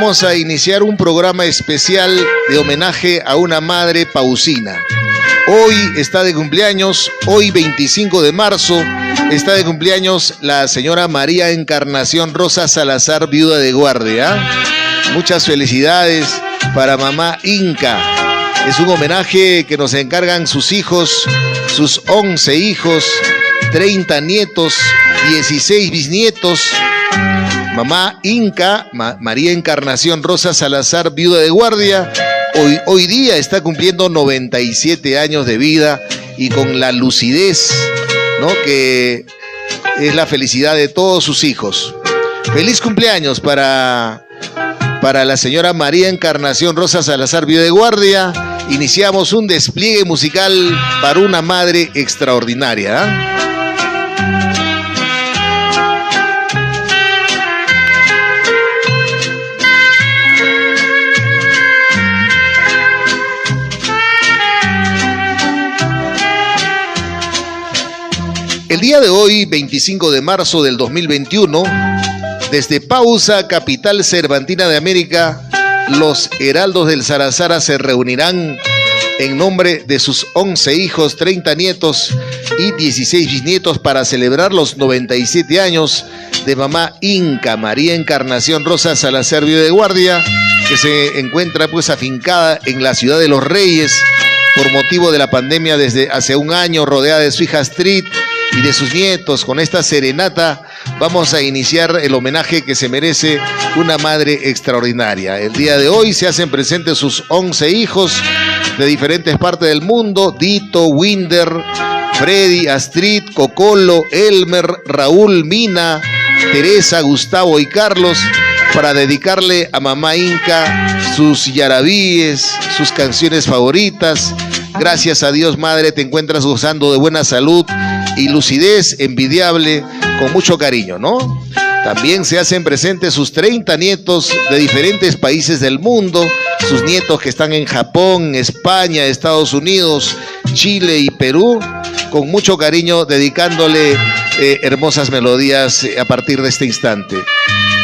Vamos a iniciar un programa especial de homenaje a una madre pausina. Hoy está de cumpleaños, hoy 25 de marzo, está de cumpleaños la señora María Encarnación Rosa Salazar, viuda de guardia. Muchas felicidades para mamá Inca. Es un homenaje que nos encargan sus hijos, sus 11 hijos, 30 nietos, 16 bisnietos. Mamá Inca, María Encarnación Rosa Salazar, viuda de guardia, hoy día está cumpliendo 97 años de vida y con la lucidez, ¿no?, que es la felicidad de todos sus hijos. Feliz cumpleaños para la señora María Encarnación Rosa Salazar, viuda de guardia. Iniciamos un despliegue musical para una madre extraordinaria, ¿eh? El día de hoy, 25 de marzo del 2021, desde Pausa, capital cervantina de América, los heraldos del Sarazara se reunirán en nombre de sus 11 hijos, 30 nietos y 16 bisnietos para celebrar los 97 años de mamá Inca, María Encarnación Rosa Salazar, viuda de guardia, que se encuentra pues afincada en la ciudad de Los Reyes por motivo de la pandemia desde hace un año, rodeada de su hija Astrid y de sus nietos. Con esta serenata vamos a iniciar el homenaje que se merece una madre extraordinaria. El día de hoy se hacen presentes sus 11 hijos de diferentes partes del mundo: Dito, Winder, Freddy, Astrid, Cocolo, Elmer, Raúl, Mina, Teresa, Gustavo y Carlos, para dedicarle a mamá Inca sus yarabíes, sus canciones favoritas. Gracias a Dios, madre, te encuentras gozando de buena salud y lucidez envidiable, con mucho cariño, ¿no? También se hacen presentes sus 30 nietos de diferentes países del mundo, sus nietos que están en Japón, España, Estados Unidos, Chile y Perú, con mucho cariño dedicándole hermosas melodías a partir de este instante.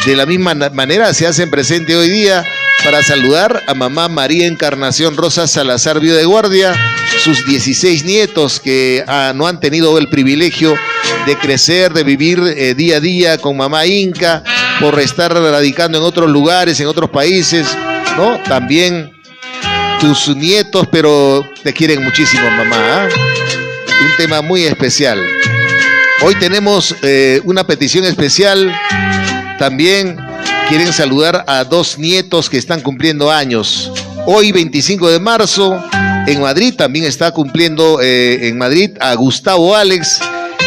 De la misma manera se hacen presente hoy día para saludar a mamá María Encarnación Rosa Salazar, viuda de guardia, sus 16 nietos que no han tenido el privilegio de crecer, de vivir día a día con mamá Inca, por estar radicando en otros lugares, en otros países, ¿no? También tus nietos, pero te quieren muchísimo, mamá, ¿eh? Un tema muy especial. Hoy tenemos una petición especial. También quieren saludar a 2 nietos que están cumpliendo años. Hoy, 25 de marzo, en Madrid también está cumpliendo, en Madrid, a Gustavo Alex,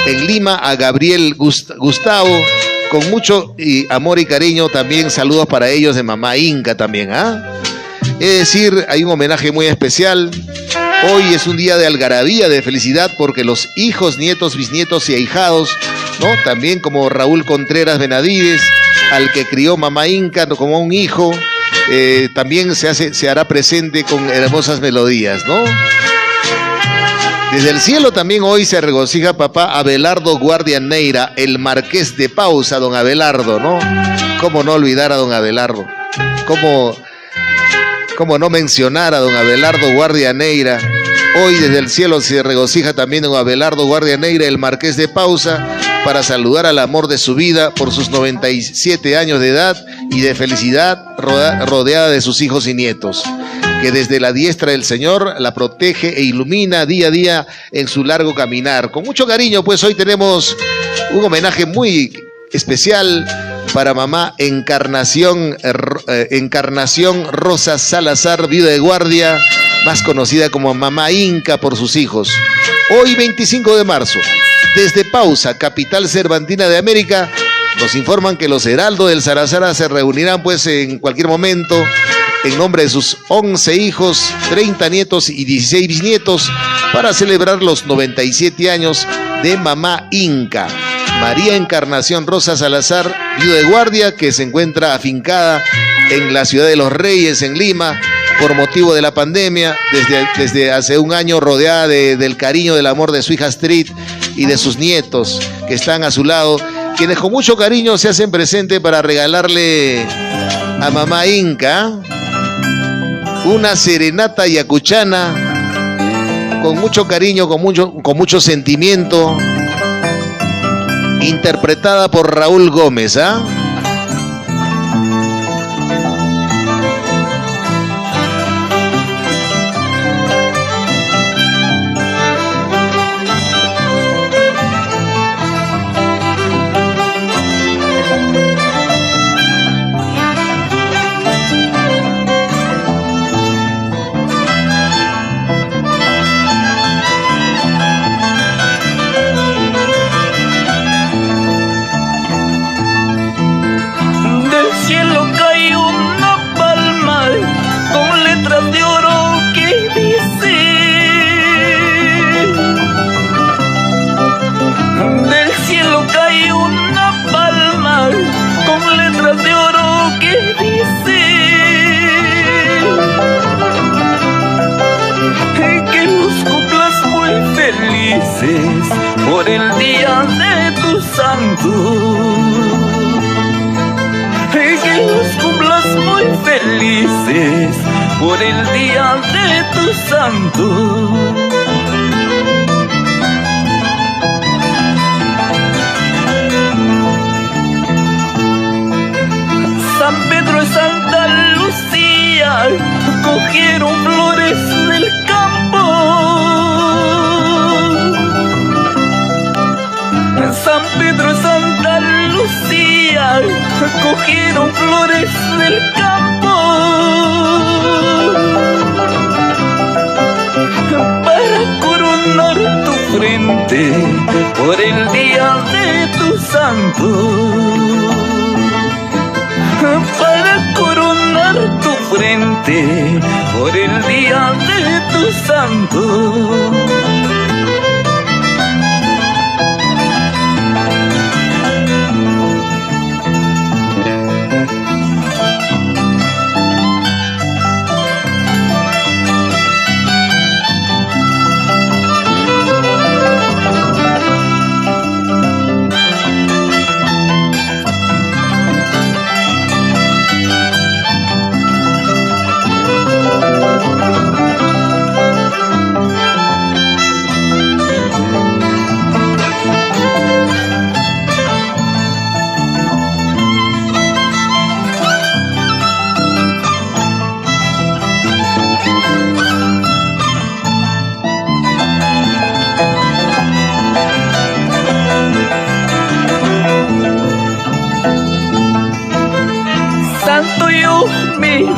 en Lima a Gabriel Gustavo, con mucho amor y cariño. También saludos para ellos de mamá Inca también, ¿ah? Es decir, hay un homenaje muy especial. Hoy es un día de algarabía, de felicidad, porque los hijos, nietos, bisnietos y ahijados, ¿no?, también como Raúl Contreras Benavides, al que crió mamá Inca como un hijo, también se hará presente con hermosas melodías, ¿no? Desde el cielo también hoy se regocija papá Abelardo Guardia Neira, el marqués de Pausa, don Abelardo, ¿no? ¿Cómo no olvidar a don Abelardo? ¿Cómo no mencionar a don Abelardo Guardia Neira? Hoy desde el cielo se regocija también don Abelardo Guardia Neira, el marqués de Pausa, para saludar al amor de su vida por sus 97 años de edad y de felicidad, rodeada de sus hijos y nietos. Que desde la diestra del Señor la protege e ilumina día a día en su largo caminar. Con mucho cariño, pues hoy tenemos un homenaje muy especial para mamá Encarnación Rosa Salazar, viuda de guardia, más conocida como mamá Inca por sus hijos. Hoy, 25 de marzo, desde Pausa, capital cervantina de América, nos informan que los heraldos del Sarazara se reunirán pues en cualquier momento en nombre de sus 11 hijos, 30 nietos y 16 bisnietos para celebrar los 97 años de mamá Inca, María Encarnación Rosa Salazar, viuda de guardia, que se encuentra afincada en la ciudad de Los Reyes, en Lima, por motivo de la pandemia, desde hace un año, rodeada del cariño, del amor de su hija Astrid y de sus nietos que están a su lado, quienes con mucho cariño se hacen presente para regalarle a mamá Inca, una serenata yacuchana con mucho cariño, con mucho sentimiento, interpretada por Raúl Gómez, ¿ah? Por el día de tu santo, que los cumplas muy felices por el día de tu santo. San Pedro y Santa Lucía cogieron flores del campo. San Pedro y Santa Lucía cogieron flores del campo para coronar tu frente por el día de tu santo, para coronar tu frente por el día de tu santo.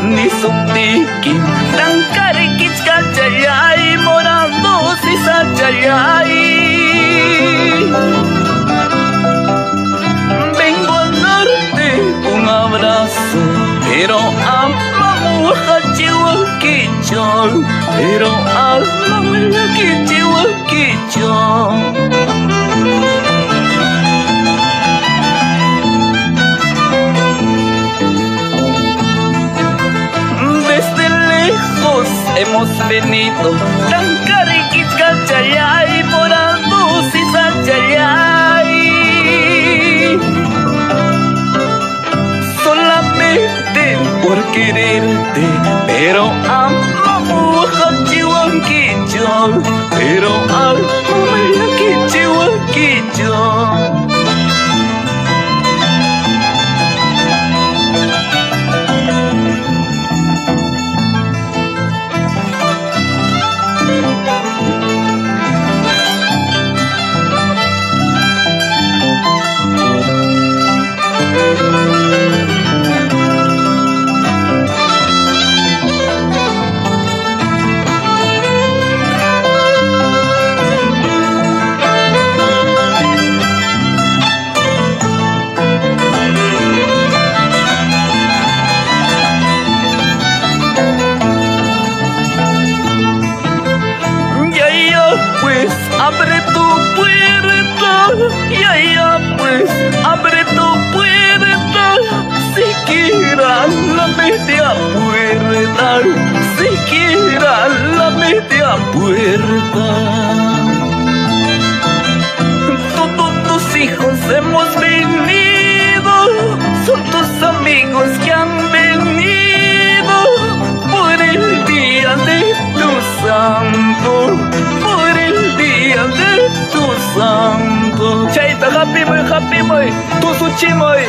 Ni subtiki, tankari kichkachayay, morando si sachayay. Vengo a darte un abrazo, pero amame hachihuaquicho, pero amame hachihuaquicho. Hemos venido, Tancariquiscachayay, morando si sachayay. Solamente por quererte, pero amo hachihuanquicho, pero amo hachihuanquicho. Abre tu puerta, ya pues, abre tu puerta, siquiera la media puerta, siquiera la media puerta. Todos tus hijos hemos venido, son tus amigos que han venido. santo. Chaita happy moy, tu suchimoy.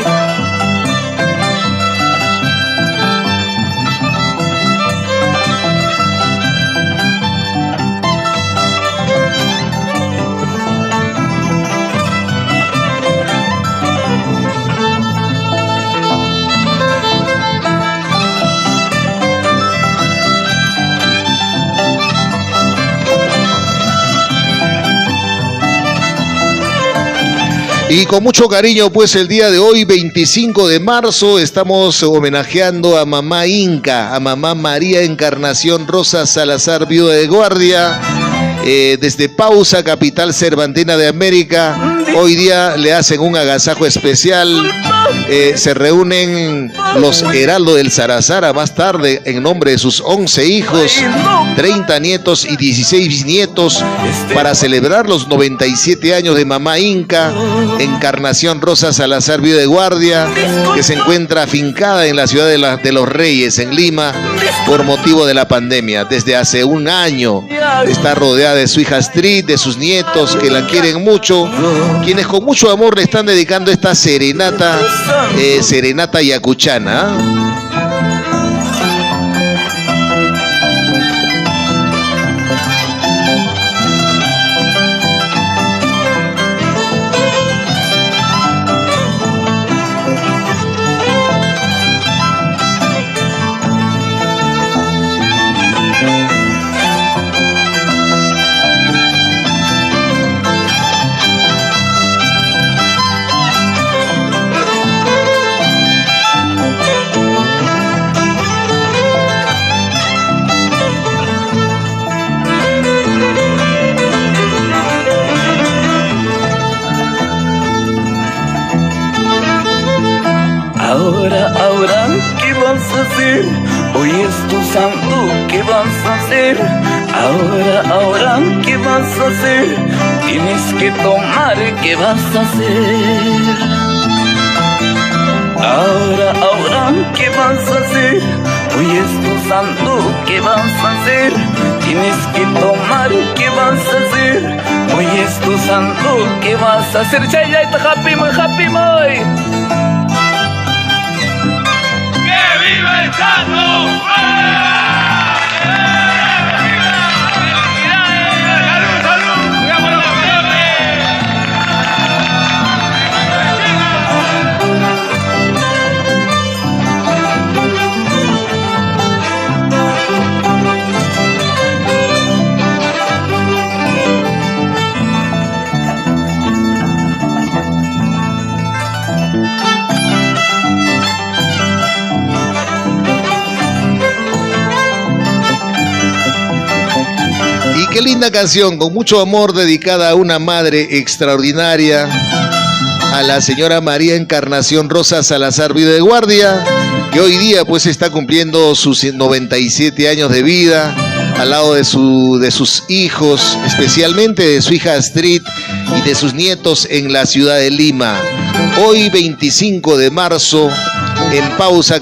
Y con mucho cariño, pues el día de hoy, 25 de marzo, estamos homenajeando a mamá Inca, a mamá María Encarnación Rosa Salazar, viuda de guardia, desde Pausa, capital cervantina de América. Hoy día le hacen un agasajo especial. Se reúnen los heraldos del Sarazara más tarde en nombre de sus 11 hijos, 30 nietos y 16 bisnietos para celebrar los 97 años de mamá Inca, Encarnación Rosa Salazar, viuda de guardia, que se encuentra afincada en la ciudad de Los Reyes, en Lima, por motivo de la pandemia. Desde hace un año está rodeada de su hija Astrid, de sus nietos que la quieren mucho, quienes con mucho amor le están dedicando esta serenata, serenata yacuchana. Ahora, ¿qué vas a hacer? Hoy es tu santo, ¿qué vas a hacer? Ahora, ¿qué vas a hacer? Tienes que tomar, ¿qué vas a hacer? Ahora, ¿qué vas a hacer? Hoy es tu santo, ¿qué vas a hacer? Tienes que tomar, ¿qué vas a hacer? Hoy es tu santo, ¿qué vas a hacer? Chayaita happy moy. ¡Viva el santo! Qué linda canción, con mucho amor, dedicada a una madre extraordinaria, a la señora María Encarnación Rosa Salazar, viuda de guardia, que hoy día pues está cumpliendo sus 97 años de vida, al lado de sus hijos, especialmente de su hija Astrid y de sus nietos en la ciudad de Lima. Hoy 25 de marzo, en Pausa,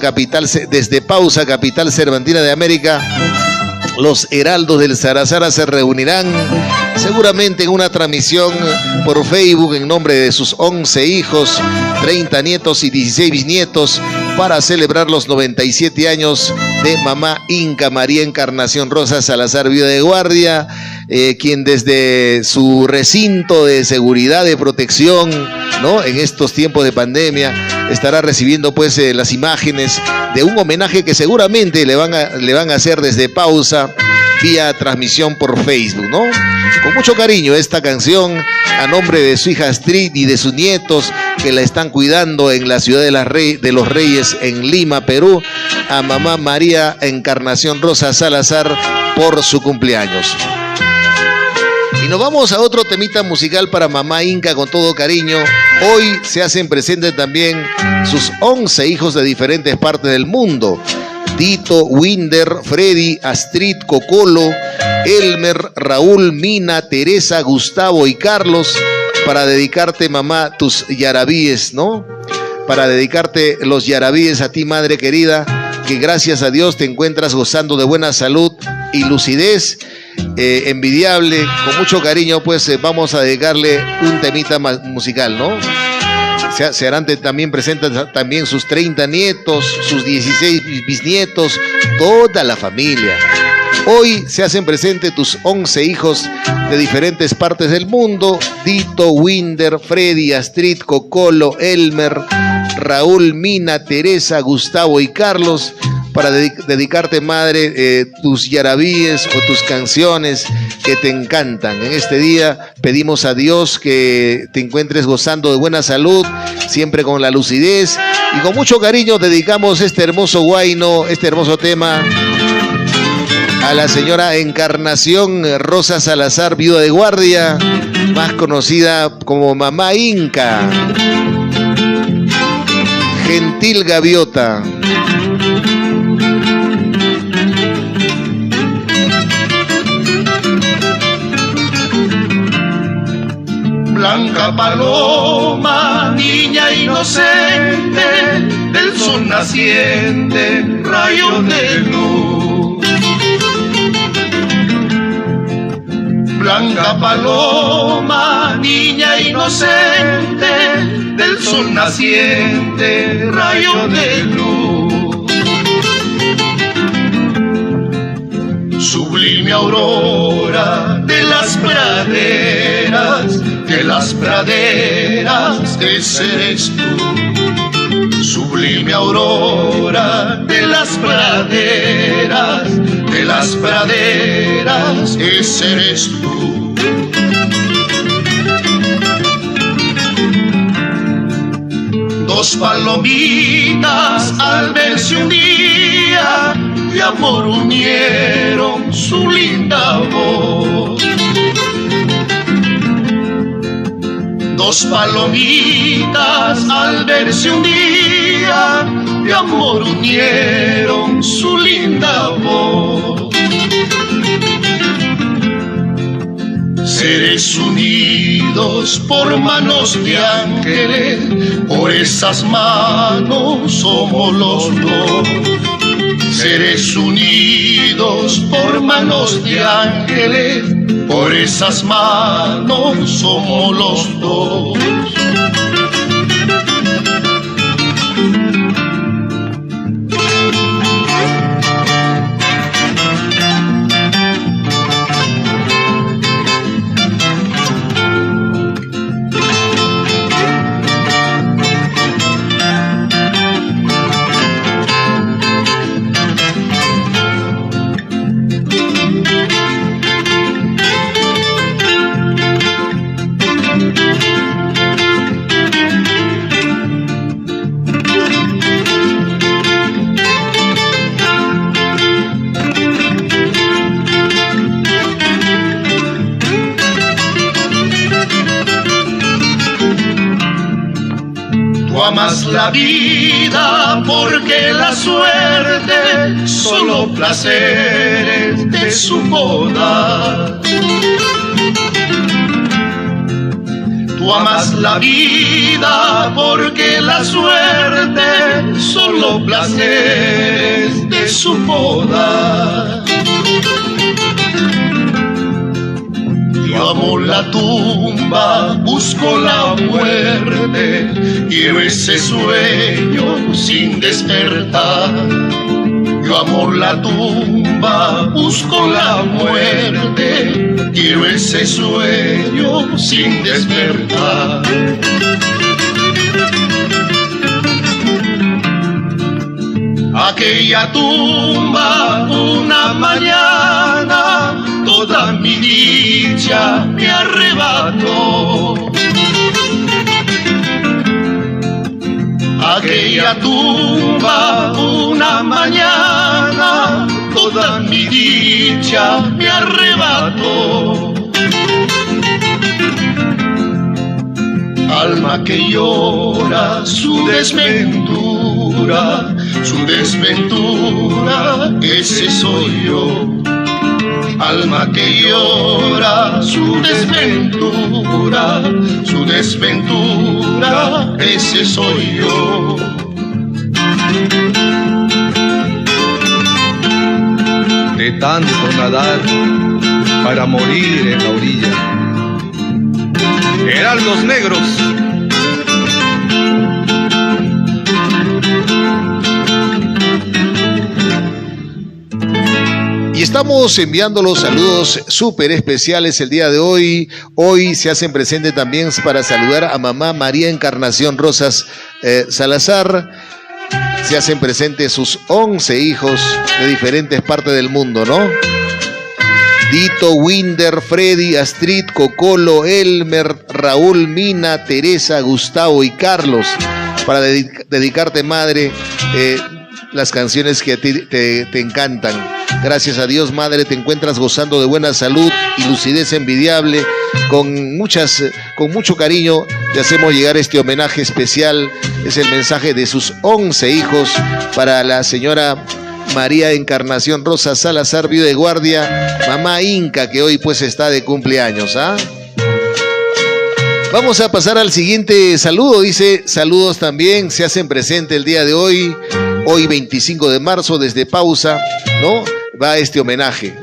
desde Pausa, capital cervantina de América, los heraldos del Sarazara se reunirán seguramente en una transmisión por Facebook en nombre de sus 11 hijos, 30 nietos y 16 bisnietos para celebrar los 97 años de mamá Inca María Encarnación Rosa Salazar, viuda de guardia, quien desde su recinto de seguridad, de protección, ¿no?, en estos tiempos de pandemia, estará recibiendo pues las imágenes de un homenaje que seguramente le van a hacer desde Pausa vía transmisión por Facebook, ¿no? Con mucho cariño esta canción a nombre de su hija Astrid y de sus nietos que la están cuidando en la ciudad de Los Reyes, en Lima, Perú, a mamá María Encarnación Rosa Salazar por su cumpleaños. Y nos vamos a otro temita musical para mamá Inca con todo cariño. Hoy se hacen presentes también sus 11 hijos de diferentes partes del mundo. Tito, Winder, Freddy, Astrid, Cocolo, Elmer, Raúl, Mina, Teresa, Gustavo y Carlos, para dedicarte, mamá, tus yarabíes, ¿no? Para dedicarte los yarabíes a ti, madre querida, que gracias a Dios te encuentras gozando de buena salud y lucidez, envidiable. Con mucho cariño, pues vamos a dedicarle un temita musical, ¿no? Searante también presenta también sus 30 nietos, sus 16 bisnietos, toda la familia. Hoy se hacen presente tus 11 hijos de diferentes partes del mundo: Dito, Winder, Freddy, Astrid, Cocolo, Elmer, Raúl, Mina, Teresa, Gustavo y Carlos. Para dedicarte, madre, tus yarabíes o tus canciones que te encantan. En este día pedimos a Dios que te encuentres gozando de buena salud, siempre con la lucidez, y con mucho cariño dedicamos este hermoso huayno, este hermoso tema a la señora Encarnación Rosa Salazar, viuda de guardia, más conocida como Mamá Inca. Gentil Gaviota. Blanca paloma, niña inocente, del sol naciente, rayo de luz. Blanca paloma, niña inocente, del sol naciente, rayo de luz. Sublime aurora de las praderas, ese eres tú. Sublime aurora de las praderas, ese eres tú. Dos palomitas al verse un día de amor unieron su linda voz. Dos palomitas al verse un día de amor unieron su linda voz. Seres unidos por manos de ángeles, por esas manos somos los dos. Seres unidos por manos de ángeles, por esas manos somos los dos. Amas la vida porque la suerte solo placeres de su boda. Tú amas la vida porque la suerte solo placeres de su boda. Yo amo la tumba, busco la muerte, quiero ese sueño sin despertar. Yo amo la tumba, busco la muerte, quiero ese sueño sin despertar. Aquella tumba una mañana, toda mi dicha me arrebató. Aquella tumba una mañana, toda mi dicha me arrebató. Alma que llora su desventura, ese soy yo. Alma que llora su desventura, ese soy yo. De tanto nadar para morir en la orilla. Heraldos negros. Y estamos enviando los saludos súper especiales el día de hoy. Hoy se hacen presente también para saludar a mamá María Encarnación Rosas Salazar. Se hacen presentes sus 11 hijos de diferentes partes del mundo, ¿no? Dito, Winder, Freddy, Astrid, Cocolo, Elmer, Raúl, Mina, Teresa, Gustavo y Carlos. Para dedicarte, madre, las canciones que a ti te encantan. Gracias a Dios, madre, te encuentras gozando de buena salud y lucidez envidiable. Con mucho cariño te hacemos llegar este homenaje especial. Es el mensaje de sus 11 hijos para la señora María Encarnación Rosa Salazar, viuda de guardia, mamá Inca, que hoy pues está de cumpleaños, ¿ah? Vamos a pasar al siguiente saludo. Dice, saludos también se hacen presente el día de hoy 25 de marzo, desde Pausa, ¿no? Va este homenaje.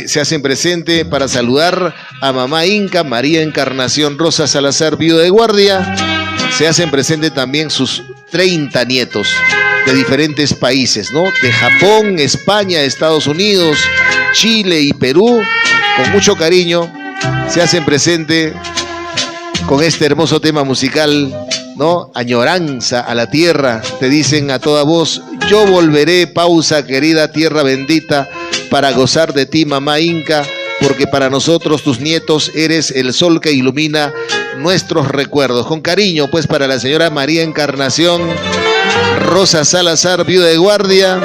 Se hacen presente para saludar a mamá Inca, María Encarnación Rosa Salazar, viuda de guardia. Se hacen presente también sus 30 nietos de diferentes países, ¿no? De Japón, España, Estados Unidos, Chile y Perú. Con mucho cariño se hacen presente con este hermoso tema musical, ¿no? Añoranza a la tierra. Te dicen a toda voz, yo volveré, Pausa, querida tierra bendita, para gozar de ti, mamá Inca, porque para nosotros, tus nietos, eres el sol que ilumina nuestros recuerdos. Con cariño, pues, para la señora María Encarnación Rosa Salazar, viuda de guardia,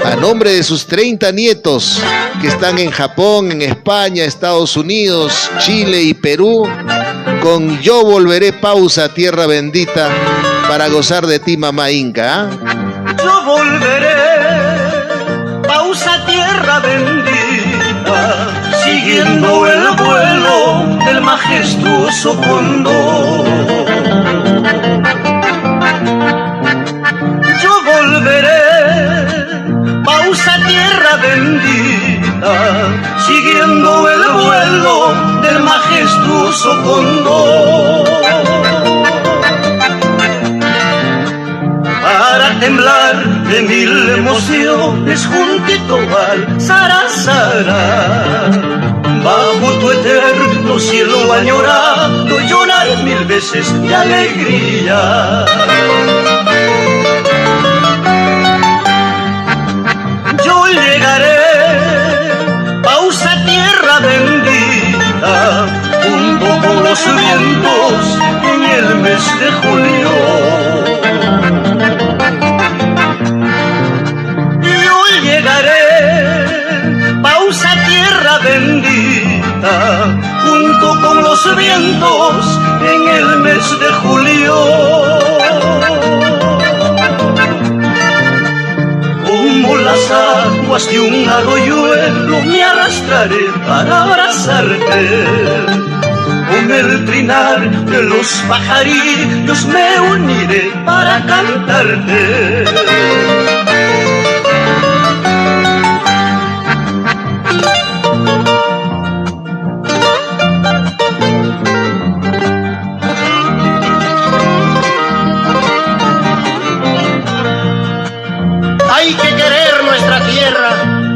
a nombre de sus 30 nietos que están en Japón, en España, Estados Unidos, Chile y Perú, con yo volveré, Pausa, tierra bendita, para gozar de ti, mamá Inca, ¿eh? Yo volveré, Pausa, tierra bendita, siguiendo el vuelo del majestuoso cóndor. Yo volveré, Pausa, tierra bendita, siguiendo el vuelo del majestuoso cóndor. Para temblar de mil emociones juntito al Sarasara, bajo tu eterno cielo añorado, llorar mil veces de alegría. Yo llegaré, Pausa, tierra bendita, junto con los vientos en el mes de julio. Yo llegaré, Pausa, tierra bendita, junto con los vientos en el mes de julio. Como las aguas de un arroyuelo me arrastraré para abrazarte. Con el trinar de los pajarillos me uniré para cantarte. Hay que querer nuestra tierra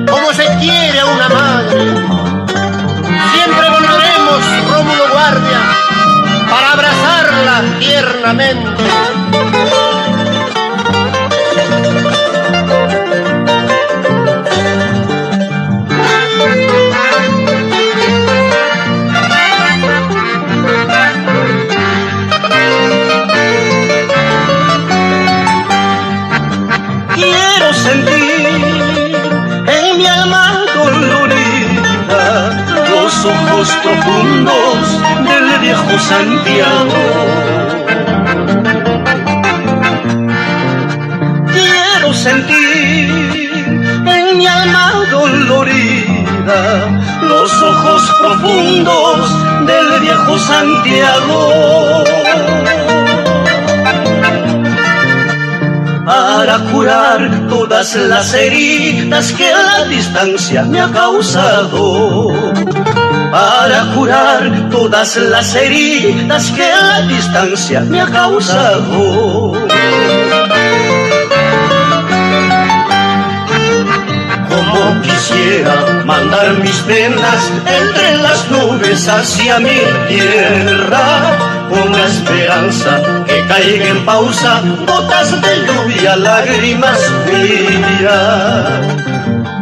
como se quiere a una madre. Siempre volveremos, Rómulo Guardia, para abrazarla tiernamente. Quiero sentir en mi alma dolorida los ojos profundos del viejo Santiago. Quiero sentir en mi alma dolorida los ojos profundos del viejo Santiago. Para para curar todas las heridas que la distancia me ha causado, para curar todas las heridas que la distancia me ha causado. Como quisiera mandar mis penas entre las nubes hacia mi tierra, con la esperanza que caiga en pausa gotas de lluvia, lágrimas mías.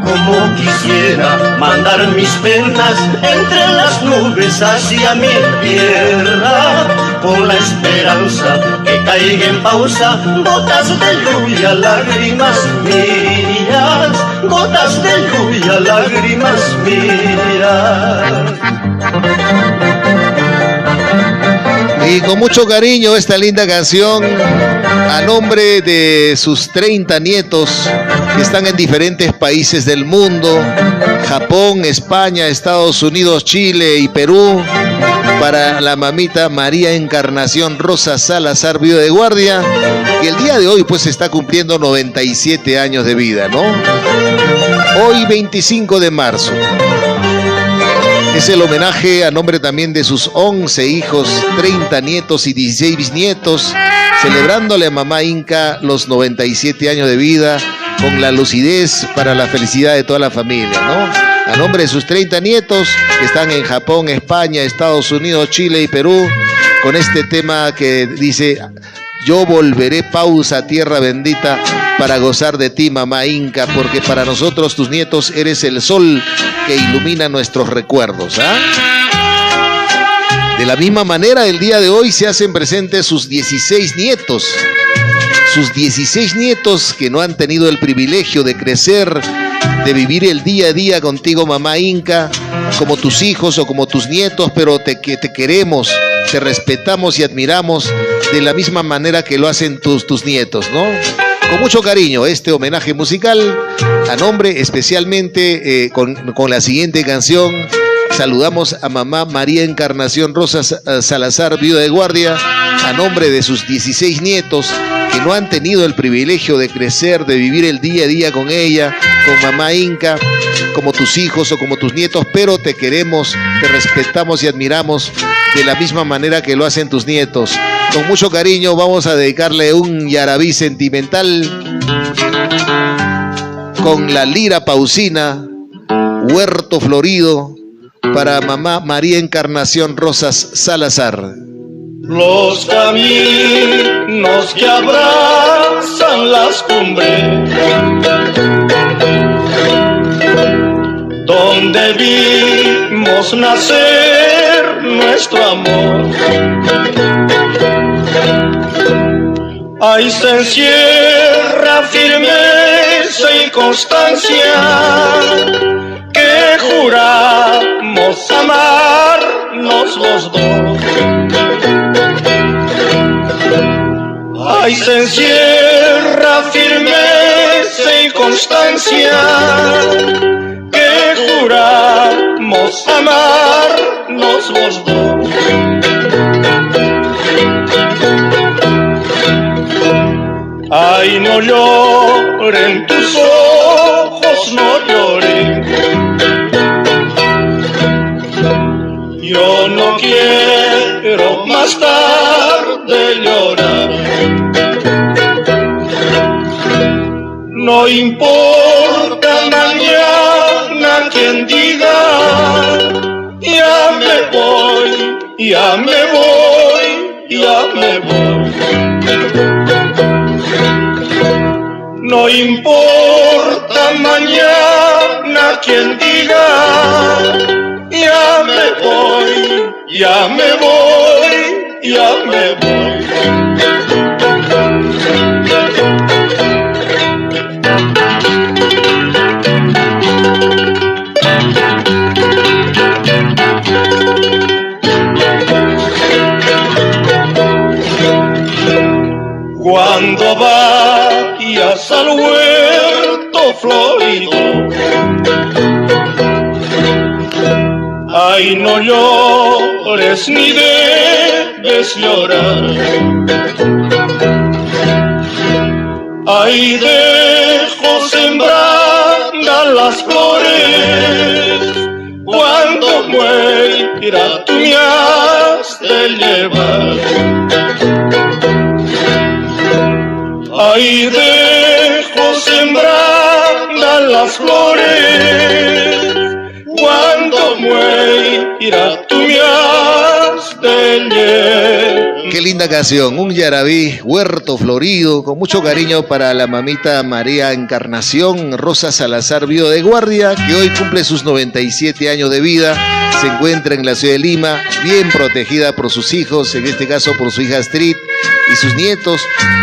Como quisiera mandar mis penas entre las nubes hacia mi tierra, con la esperanza que caiga en pausa gotas de lluvia, lágrimas mías, gotas de lluvia, lágrimas mías. Y con mucho cariño esta linda canción a nombre de sus 30 nietos que están en diferentes países del mundo: Japón, España, Estados Unidos, Chile y Perú. Para la mamita María Encarnación Rosa Salazar, viuda de guardia, que el día de hoy pues está cumpliendo 97 años de vida, ¿no? Hoy 25 de marzo. Es el homenaje a nombre también de sus 11 hijos, 30 nietos y 16 bisnietos, celebrándole a mamá Inca los 97 años de vida, con la lucidez para la felicidad de toda la familia, ¿no? A nombre de sus 30 nietos que están en Japón, España, Estados Unidos, Chile y Perú, con este tema que dice: yo volveré, pausa, tierra bendita, para gozar de ti, mamá Inca, porque para nosotros, tus nietos, eres el sol que ilumina nuestros recuerdos, ¿ah? De la misma manera, el día de hoy se hacen presentes sus 16 nietos. Sus 16 nietos que no han tenido el privilegio de crecer, de vivir el día a día contigo, mamá Inca, como tus hijos o como tus nietos, pero te queremos, te respetamos y admiramos de la misma manera que lo hacen tus nietos, ¿no? Con mucho cariño, este homenaje musical, a nombre especialmente con la siguiente canción. Saludamos a mamá María Encarnación Rosa Salazar, viuda de guardia, a nombre de sus 16 nietos que no han tenido el privilegio de crecer, de vivir el día a día con ella, con mamá Inca, como tus hijos o como tus nietos, pero te queremos, te respetamos y admiramos de la misma manera que lo hacen tus nietos. Con mucho cariño vamos a dedicarle un yarabí sentimental con la lira pausina, Huerto Florido, para mamá María Encarnación Rosas Salazar. Los caminos que abrazan las cumbres, donde vimos nacer nuestro amor, ahí se encierra firmeza y constancia, que juramos amarnos los dos. Ahí se encierra firmeza y constancia, que juramos amarnos los dos. Ay, no lloren tus ojos, no lloren. Yo no quiero más tarde llorar. No importa mañana quien diga, ya me voy, ya me voy, ya me voy. No importa mañana quien diga, ya me voy, ya me voy, ya me voy. Cuando vayas al huerto florido, ay, no llores ni debes llorar. Ahí dejo sembradas las flores, cuando muera tú me has de llevar. Ahí dejo sembradas las flores, cuando muera tú me has de llevar. Qué linda canción, un yarabí, Huerto Florido, con mucho cariño para la mamita María Encarnación Rosa Salazar Viuda de Guardia, que hoy cumple sus 97 años de vida, se encuentra en la ciudad de Lima, bien protegida por sus hijos, en este caso por su hija Astrid y sus nietos,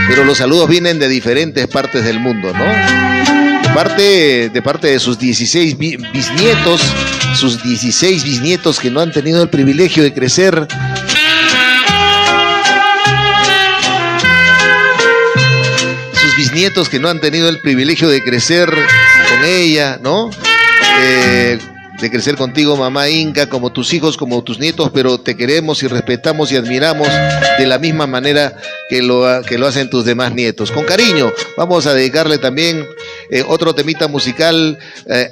pero los saludos vienen de diferentes partes del mundo, ¿no? De parte de sus 16 bisnietos, sus 16 bisnietos que no han tenido el privilegio de crecer. Bisnietos que no han tenido el privilegio de crecer con ella, ¿no? De crecer contigo, mamá Inca, como tus hijos, como tus nietos, pero te queremos y respetamos y admiramos de la misma manera que lo hacen tus demás nietos. Con cariño, vamos a dedicarle también otro temita musical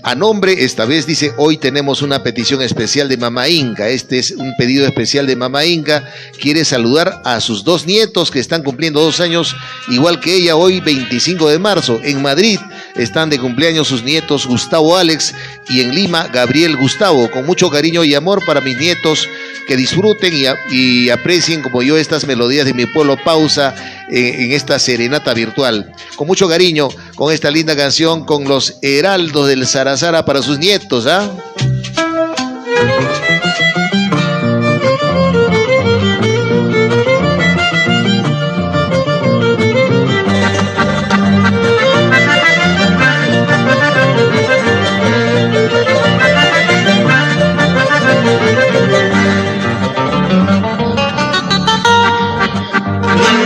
a nombre. Esta vez dice, hoy tenemos una petición especial de mamá Inca. Este es un pedido especial de mamá Inca. Quiere saludar a sus dos nietos que están cumpliendo 2 años, igual que ella, hoy 25 de marzo. En Madrid están de cumpleaños sus nietos Gustavo Alex y en Lima Gabriel Gustavo. Con mucho cariño y amor para mis nietos, que disfruten y aprecien como yo estas melodías de mi pueblo Pausa en esta serenata virtual. Con mucho cariño, con esta linda canción, con los heraldos del Sarazara para sus nietos, ¿ah?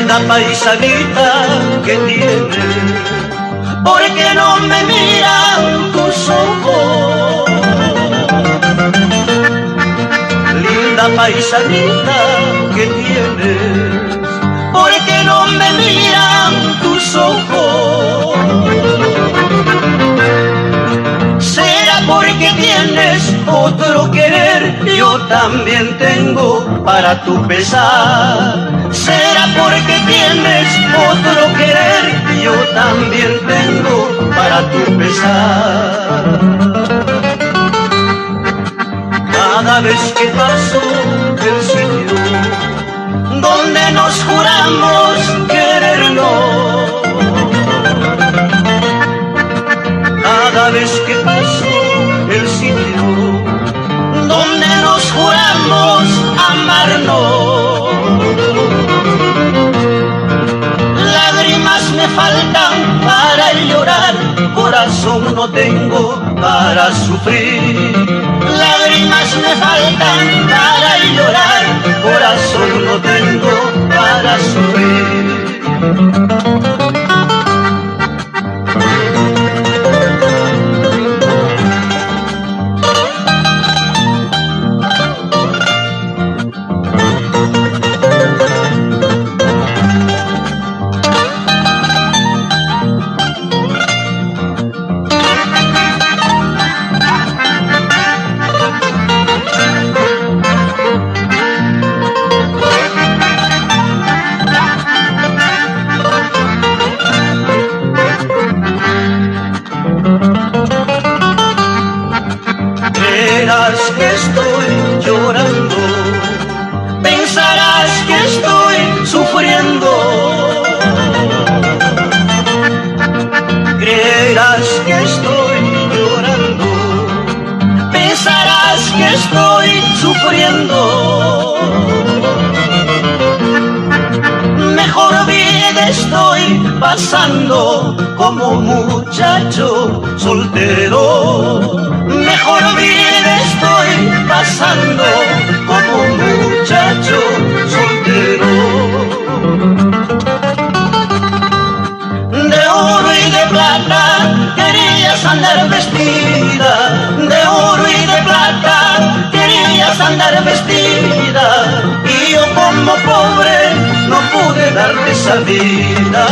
La paisanita que tiene, ¿por qué no me miran tus ojos? Linda paisanita que tienes, ¿por qué no me miran tus ojos? ¿Será porque tienes otro querer? Yo también tengo para tu pesar. ¿Será porque tienes otro querer? Yo también tengo para tu pesar. Cada vez que paso el sitio donde nos juramos querernos, cada vez que paso el sitio donde nos juramos amarnos, lágrimas me faltan para llorar, corazón no tengo para sufrir. Lágrimas me faltan para llorar, corazón no tengo para sufrir. Que estoy llorando, pensarás que estoy sufriendo, creerás que estoy llorando, pensarás que estoy sufriendo. Mejor vida estoy pasando como muchacho soltero. Mejor vida estoy pasando como muchacho soltero. De oro y de plata querías andar vestida, de oro y de plata querías andar vestida, y yo como pobre no pude darte esa vida,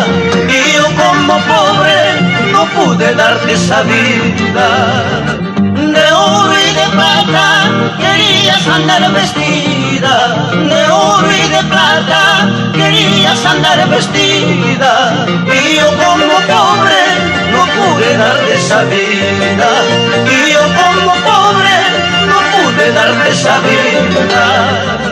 y yo como como pobre no pude darte esa vida. De oro y de plata querías andar vestida, de oro y de plata querías andar vestida, y yo como pobre no pude darte esa vida, y yo como pobre no pude darte esa vida.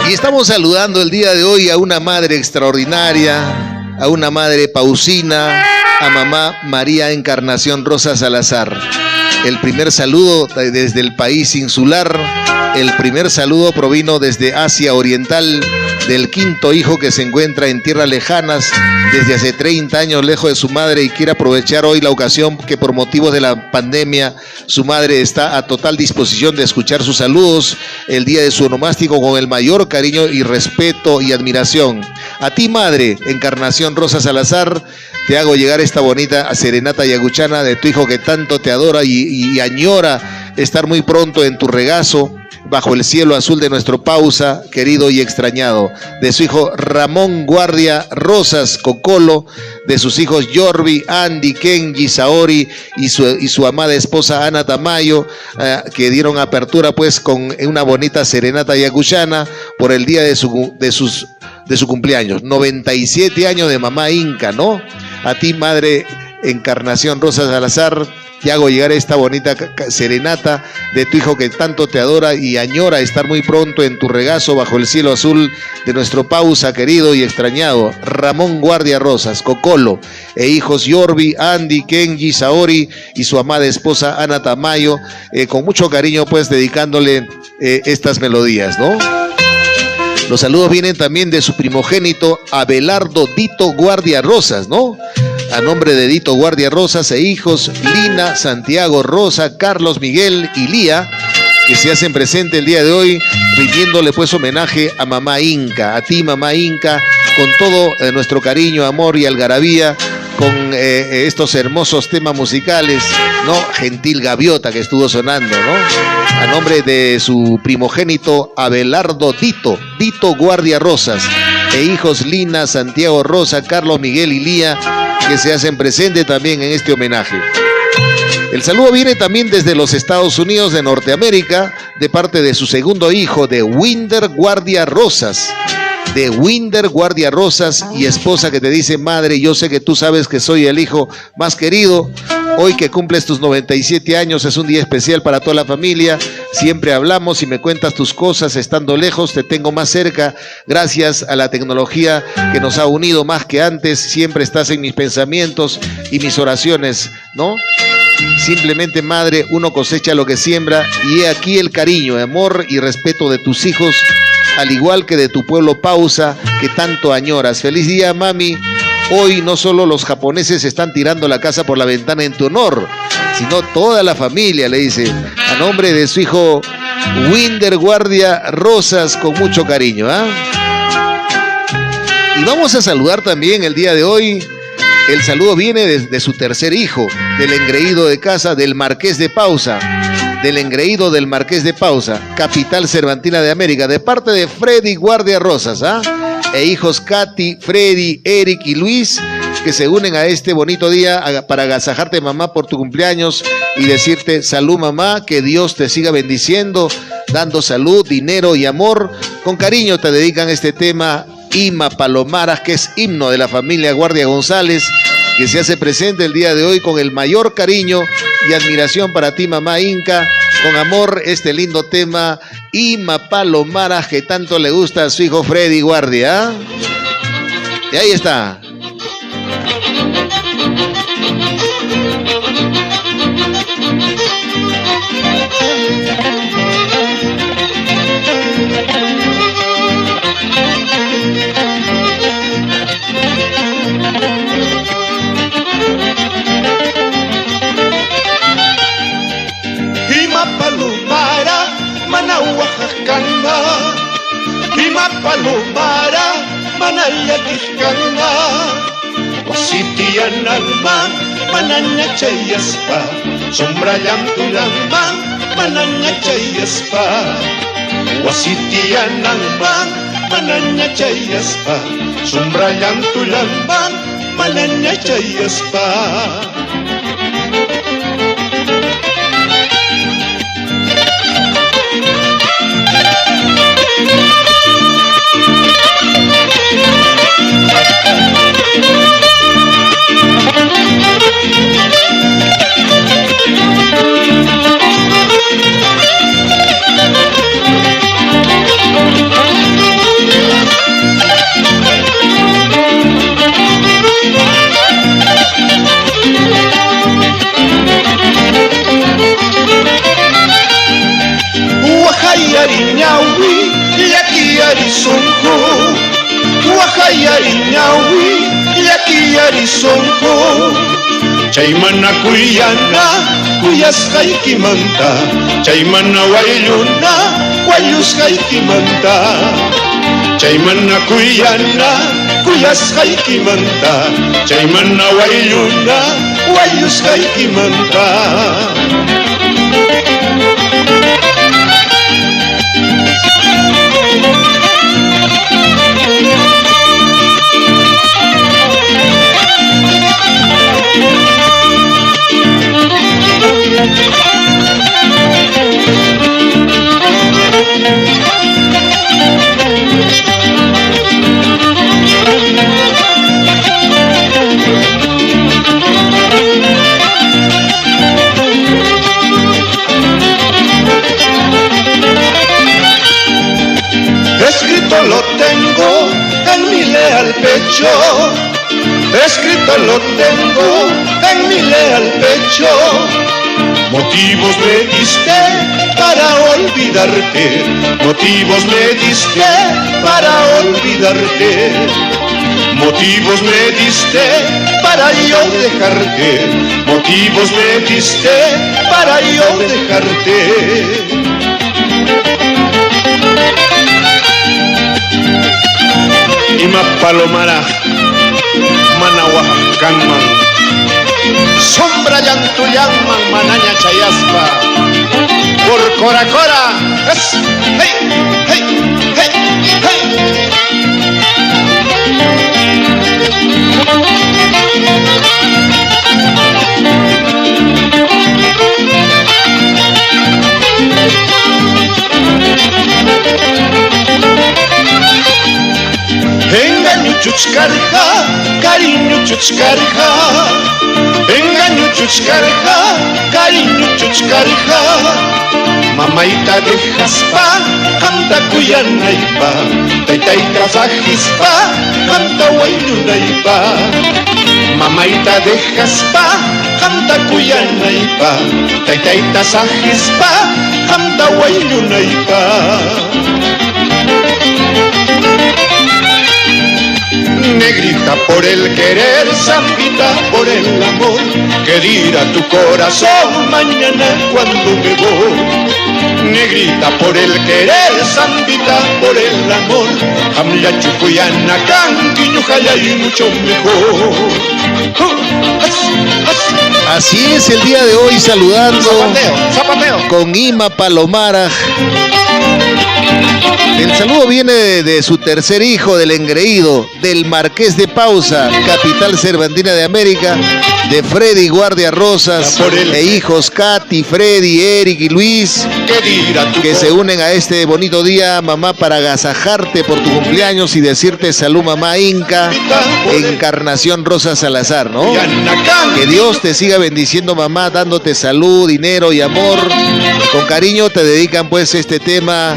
Y estamos saludando el día de hoy a una madre extraordinaria, a una madre pausina, a mamá María Encarnación Rosa Salazar. El primer saludo desde el país insular, el primer saludo provino desde Asia Oriental, del quinto hijo que se encuentra en tierras lejanas desde hace 30 años lejos de su madre y quiere aprovechar hoy la ocasión que por motivos de la pandemia su madre está a total disposición de escuchar sus saludos el día de su onomástico con el mayor cariño y respeto y admiración. A ti, madre Encarnación Rosa Salazar, te hago llegar esta bonita serenata yaguchana de tu hijo que tanto te adora y añora estar muy pronto en tu regazo, bajo el cielo azul de nuestro Pausa, querido y extrañado, de su hijo Ramón Guardia Rosas Cocolo, de sus hijos Yorbi, Andy, Kenji, Saori y su amada esposa Ana Tamayo, que dieron apertura pues con una bonita serenata yaguchana por el día de su cumpleaños, 97 años de mamá Inca, ¿no? A ti, madre Encarnación Rosa Salazar, te hago llegar esta bonita serenata de tu hijo que tanto te adora y añora estar muy pronto en tu regazo bajo el cielo azul de nuestro Pausa, querido y extrañado, Ramón Guardia Rosas Cocolo, e hijos Yorbi, Andy, Kenji, Saori y su amada esposa Ana Tamayo, con mucho cariño pues dedicándole estas melodías, ¿no? Los saludos vienen también de su primogénito Abelardo Dito Guardia Rosas, ¿no? A nombre de Dito Guardia Rosas e hijos Lina, Santiago, Rosa, Carlos, Miguel y Lía, que se hacen presente el día de hoy, rindiéndole pues homenaje a mamá Inca, a ti mamá Inca, con todo nuestro cariño, amor y algarabía, con estos hermosos temas musicales, ¿no? Gentil Gaviota que estuvo sonando, ¿no? A nombre de su primogénito Abelardo Dito Guardia Rosas, e hijos Lina, Santiago, Rosa, Carlos, Miguel y Lía, que se hacen presente también en este homenaje. El saludo viene también desde los Estados Unidos de Norteamérica, de parte de su segundo hijo, de Winder Guardia Rosas. De Winder Guardia Rosas y esposa que te dice: madre, yo sé que tú sabes que soy el hijo más querido. Hoy que cumples tus 97 años es un día especial para toda la familia. Siempre hablamos y me cuentas tus cosas estando lejos, te tengo más cerca. Gracias a la tecnología que nos ha unido más que antes, siempre estás en mis pensamientos y mis oraciones, ¿no? Simplemente, madre, uno cosecha lo que siembra, y he aquí el cariño, amor y respeto de tus hijos, al igual que de tu pueblo Pausa, que tanto añoras. Feliz día, mami. Hoy no solo los japoneses están tirando la casa por la ventana en tu honor, sino toda la familia, le dice, a nombre de su hijo Winder Guardia Rosas, con mucho cariño, ¿ah? Y vamos a saludar también el día de hoy. El saludo viene de su tercer hijo, del engreído de casa del Marqués de Pausa, capital cervantina de América, de parte de Freddy Guardia Rosas, ¿ah? E hijos Katy, Freddy, Eric y Luis, que se unen a este bonito día para agasajarte, mamá, por tu cumpleaños y decirte: salud, mamá, que Dios te siga bendiciendo, dando salud, dinero y amor. Con cariño te dedican este tema Ima Palomaras, que es himno de la familia Guardia González, que se hace presente el día de hoy con el mayor cariño y admiración para ti, mamá Inca. Con amor, este lindo tema Ima Palomaras, que tanto le gusta a su hijo Freddy Guardia. Y ahí está. Oaxacana, Ima Palomara, Manaya Tijcana, Wasitianalma, Mananya Chayaspa, Sombra Yantulama, Mananya Chayaspa, Wasitianalma, Mananya Chayaspa, Sombra Yantulama, Mananya Chayaspa. Yariñawi, yaki yarisonko, Yariñawi, yaki yarisonko. Chaymana kuyana, kuyas haykimanta, Chaymana wayluna, wayus haykimanta. Chaymana kuyana, kuyas haykimanta, Chaymana wayluna, wayus haykimanta. Escrito lo tengo en mi leal pecho, escrito lo tengo en mi leal pecho. Motivos me diste para olvidarte, motivos me diste para olvidarte. Motivos me diste para yo dejarte, motivos me diste para yo dejarte. Ima Palomara, Mana Oaxacanman, Sombra Yantuyanman, Manaña Chayaspa, por Cora Cora, hey, hey, hey, hey. Engaño chuchcarja, cariño chuchcarja, engaño chuchcarja, cariño chuchcarja. Mamaita de jaspa, canta cuyanaipa, taitaita sajispa, canta guayunaipa. Mamaita de jaspa, canta cuyanaipa, taitaita sajispa, canta guayunaipa. Negrita por el querer, zambita por el amor, que dirá tu corazón mañana cuando me voy. Negrita por el querer, zambita por el amor, Hamla Chukuyana, Canquiñujaya y mucho mejor. Así es el día de hoy, saludando Zapateo. con Ima Palomara. El saludo viene de su tercer hijo, del engreído, del Marqués de Pausa, capital cervantina de América, de Freddy Guardia Rosas, e hijos Katy, Freddy, Eric y Luis, que se unen a este bonito día, mamá, para agasajarte por tu cumpleaños y decirte salud, mamá Inca, Encarnación Rosa Salazar, ¿no? Que Dios te siga bendiciendo, mamá, dándote salud, dinero y amor. Con cariño te dedican pues este tema,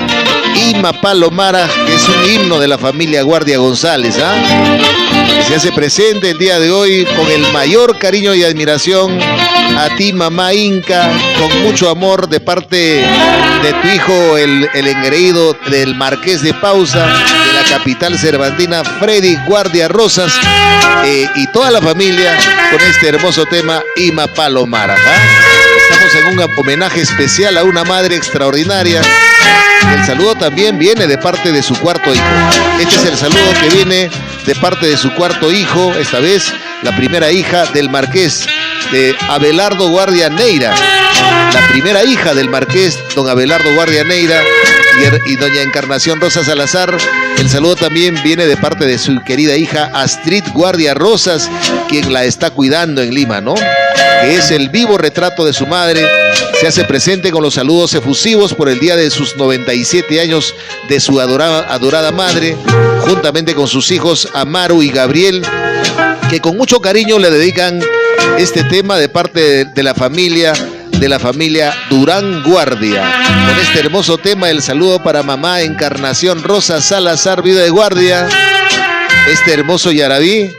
Ima Palomara, que es un himno de la familia Guardia González, que se hace presente el día de hoy con el mayor cariño y admiración a ti, mamá Inca, con mucho amor de parte de tu hijo, el engreído del Marqués de Pausa, de la capital cervantina, Freddy Guardia Rosas, y toda la familia con este hermoso tema, Ima Palomara. Estamos Estamos en un homenaje especial a una madre extraordinaria. El saludo también viene de parte de su cuarto hijo. Este es el saludo que viene de parte de su cuarto hijo, esta vez la primera hija del marqués, de Abelardo Guardia Neira. La primera hija del marqués, don Abelardo Guardia Neira, y doña Encarnación Rosa Salazar. El saludo también viene de parte de su querida hija Astrid Guardia Rosas, quien la está cuidando en Lima, ¿no? Que es el vivo retrato de su madre. Se hace presente con los saludos efusivos por el día de sus 97 años de su adorada madre, juntamente con sus hijos Amaru y Gabriel, que con mucho cariño le dedican este tema de parte de la familia Durán Guardia. Con este hermoso tema, el saludo para mamá Encarnación Rosa Salazar, vida de guardia. Este hermoso yarabí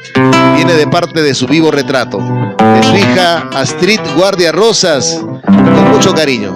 viene de parte de su vivo retrato, de su hija Astrid Guardia Rosas, con mucho cariño.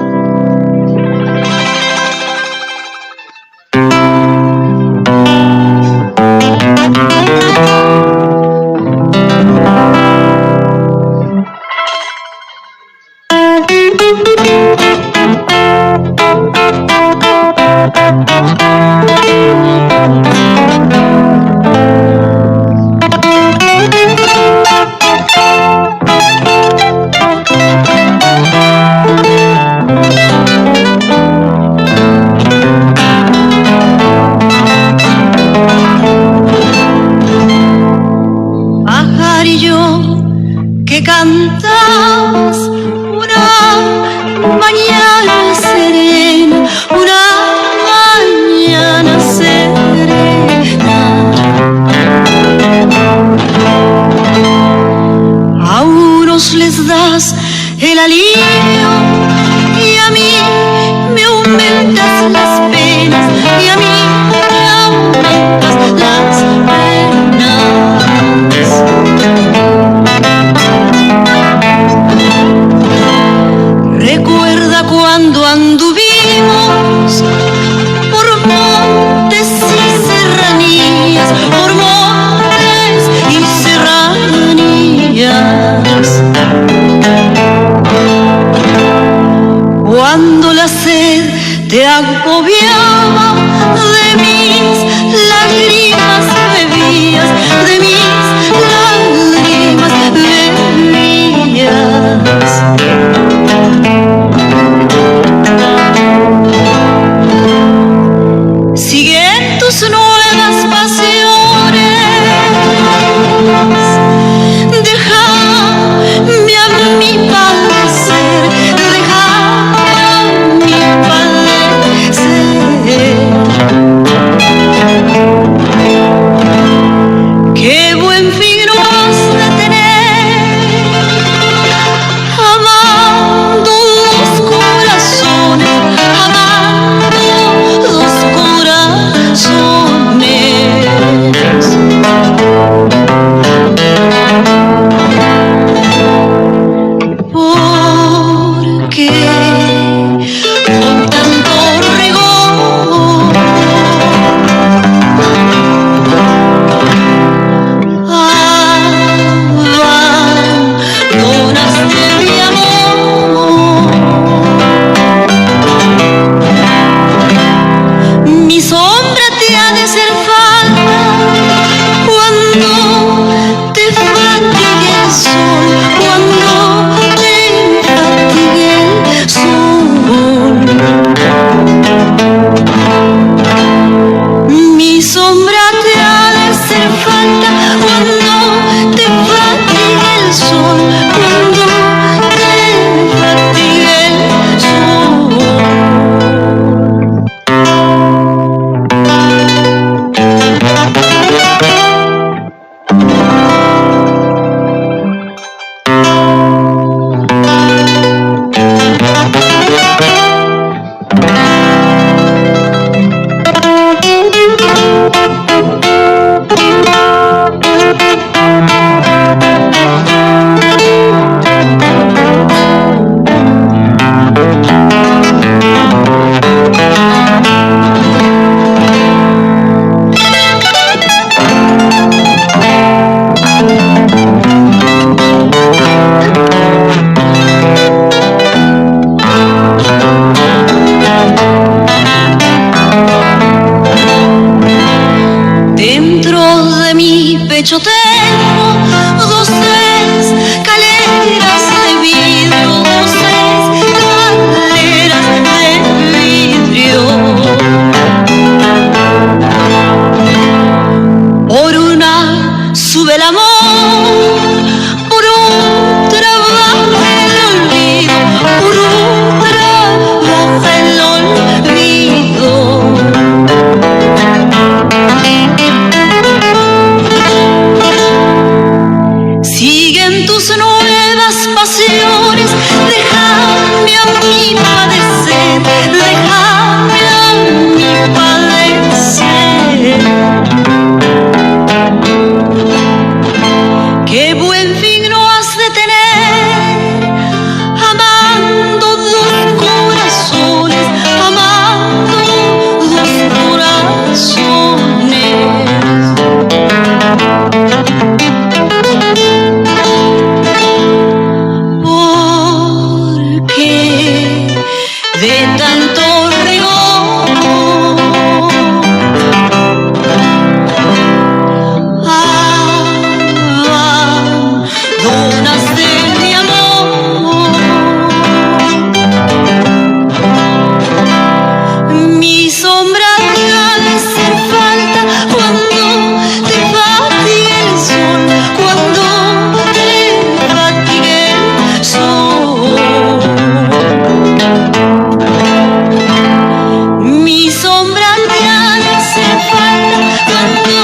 Cuando la sed te agobiaba, de mis lágrimas bebías, de mis lágrimas bebías. Siguen tus nuevas pasiones, déjame a mí padecer, déjame a mí padecer. de tanto rigor. Abandonas de mi amor, mi sombra te ha de hacer falta cuando te fatigue el sol, cuando te fatigue el sol. Mi sombra te ha de hacer falta cuando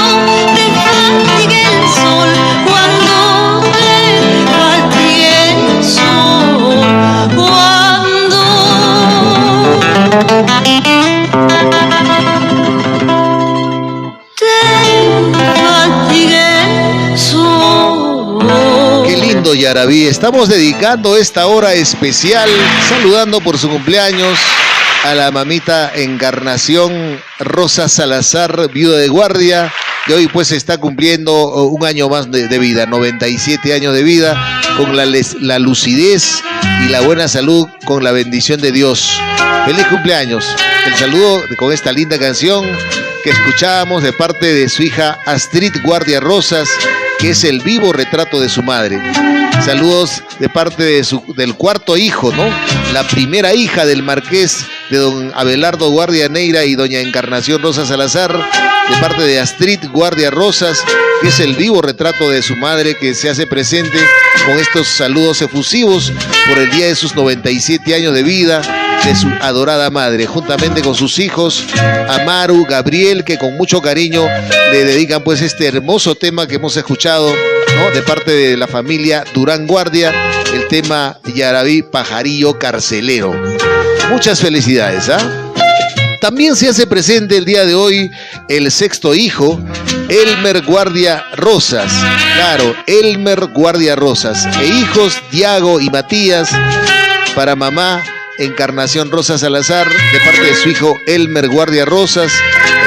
te fatigue el sol, cuando te fatigue el sol, cuando Qué lindo, Yarabí. Estamos dedicando esta hora especial, saludando por su cumpleaños a la mamita Encarnación Rosa Salazar, viuda de guardia, que hoy pues está cumpliendo un año más de vida, 97 años de vida, con la lucidez y la buena salud, con la bendición de Dios. ¡Feliz cumpleaños! El saludo con esta linda canción que escuchábamos de parte de su hija Astrid Guardia Rosas, que es el vivo retrato de su madre. Saludos de parte del cuarto hijo, ¿no? La primera hija del marqués de don Abelardo Guardia Neira y doña Encarnación Rosa Salazar, de parte de Astrid Guardia Rosas, que es el vivo retrato de su madre, que se hace presente con estos saludos efusivos por el día de sus 97 años de vida, de su adorada madre, juntamente con sus hijos Amaru, Gabriel, que con mucho cariño le dedican pues este hermoso tema que hemos escuchado, ¿no? De parte de la familia Durán Guardia, el tema Yarabí Pajarillo Carcelero. Muchas felicidades, ¿ah? También se hace presente el día de hoy el sexto hijo, Elmer Guardia Rosas. Claro, Elmer Guardia Rosas. E hijos Diago y Matías, para mamá Encarnación Rosa Salazar, de parte de su hijo Elmer Guardia Rosas,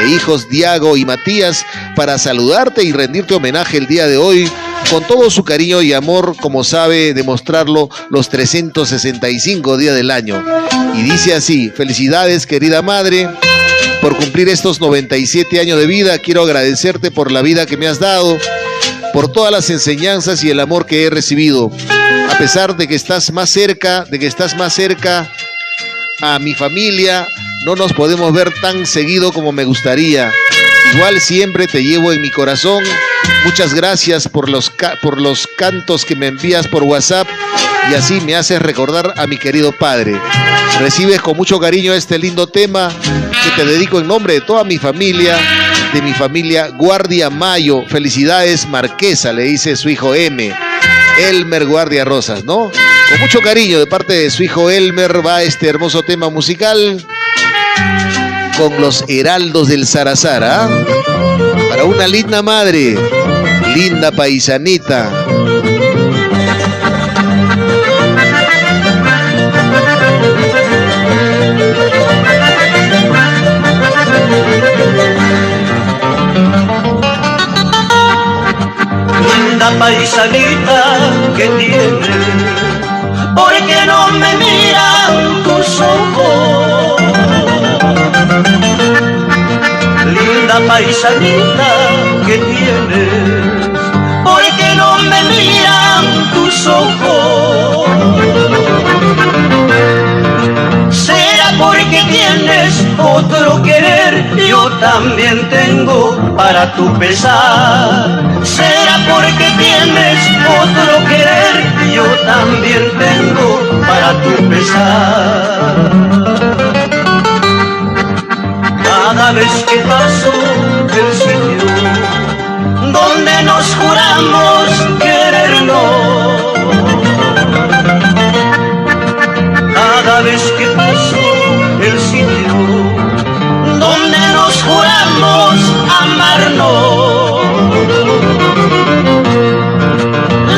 e hijos Diago y Matías, para saludarte y rendirte homenaje el día de hoy, con todo su cariño y amor, como sabe demostrarlo los 365 días del año. Y dice así: felicidades, querida madre, por cumplir estos 97 años de vida. Quiero agradecerte por la vida que me has dado, por todas las enseñanzas y el amor que he recibido. A pesar de que estás más cerca, a mi familia, no nos podemos ver tan seguido como me gustaría. Igual siempre te llevo en mi corazón. Muchas gracias por los cantos que me envías por WhatsApp, y así me haces recordar a mi querido padre. Recibes con mucho cariño este lindo tema que te dedico en nombre de toda mi familia, de mi familia Guardia Mayo. Felicidades, Marquesa, le dice su hijo Elmer Guardia Rosas, ¿no? Con mucho cariño de parte de su hijo Elmer va este hermoso tema musical con los Heraldos del Zarazar, ¿ah? Para una linda madre, linda paisanita. Linda paisanita que tiene, ¿por qué no me miran tus ojos? Linda paisanita que tienes, ¿por qué no me miran tus ojos? ¿Será porque tienes otro querer? Yo también tengo para tu pesar. ¿Será porque tienes otro querer? Yo también tengo para tu pesar. Cada vez que paso el sitio donde nos juramos querernos, cada vez que paso el sitio donde nos juramos amarnos,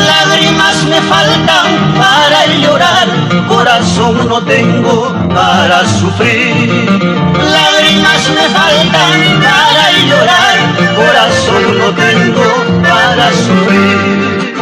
lágrimas me faltan para llorar, corazón no tengo para sufrir. Lágrimas me faltan para llorar, corazón no tengo para sufrir.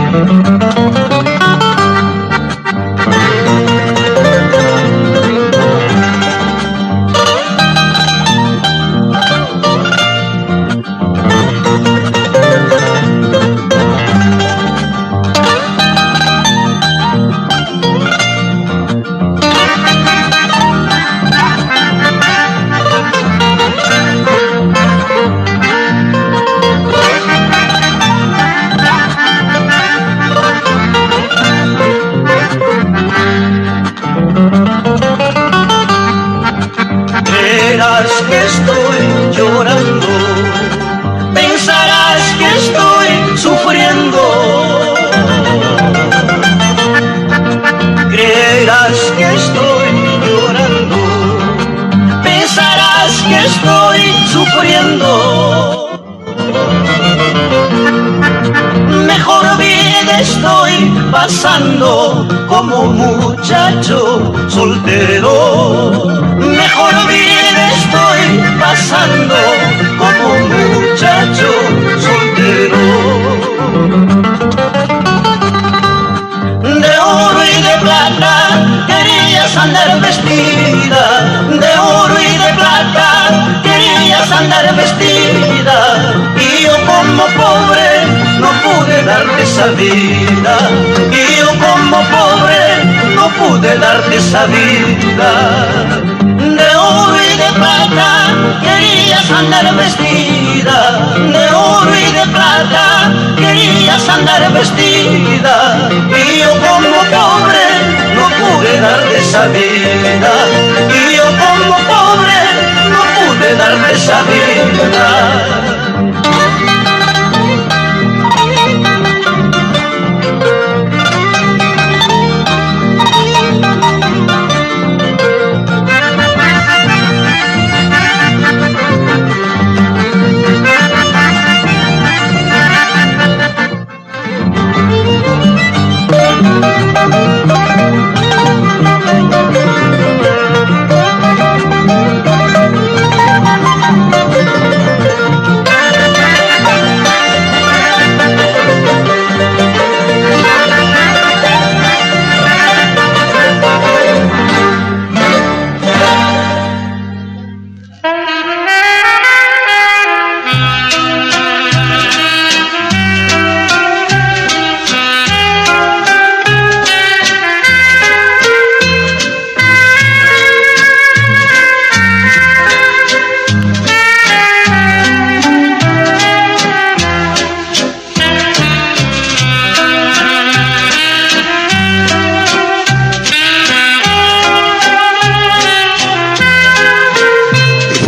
estoy pasando como muchacho soltero. Mejor vida estoy pasando como muchacho soltero. De oro y de plata querías andar vestida, de oro y de plata querías andar vestida, y yo como pobre no pude darte esa vida, y yo como pobre no pude darte esa vida. De oro y de plata querías andar vestida, de oro y de plata querías andar vestida, y yo como pobre no pude darte esa vida, y yo como pobre no pude darte esa vida.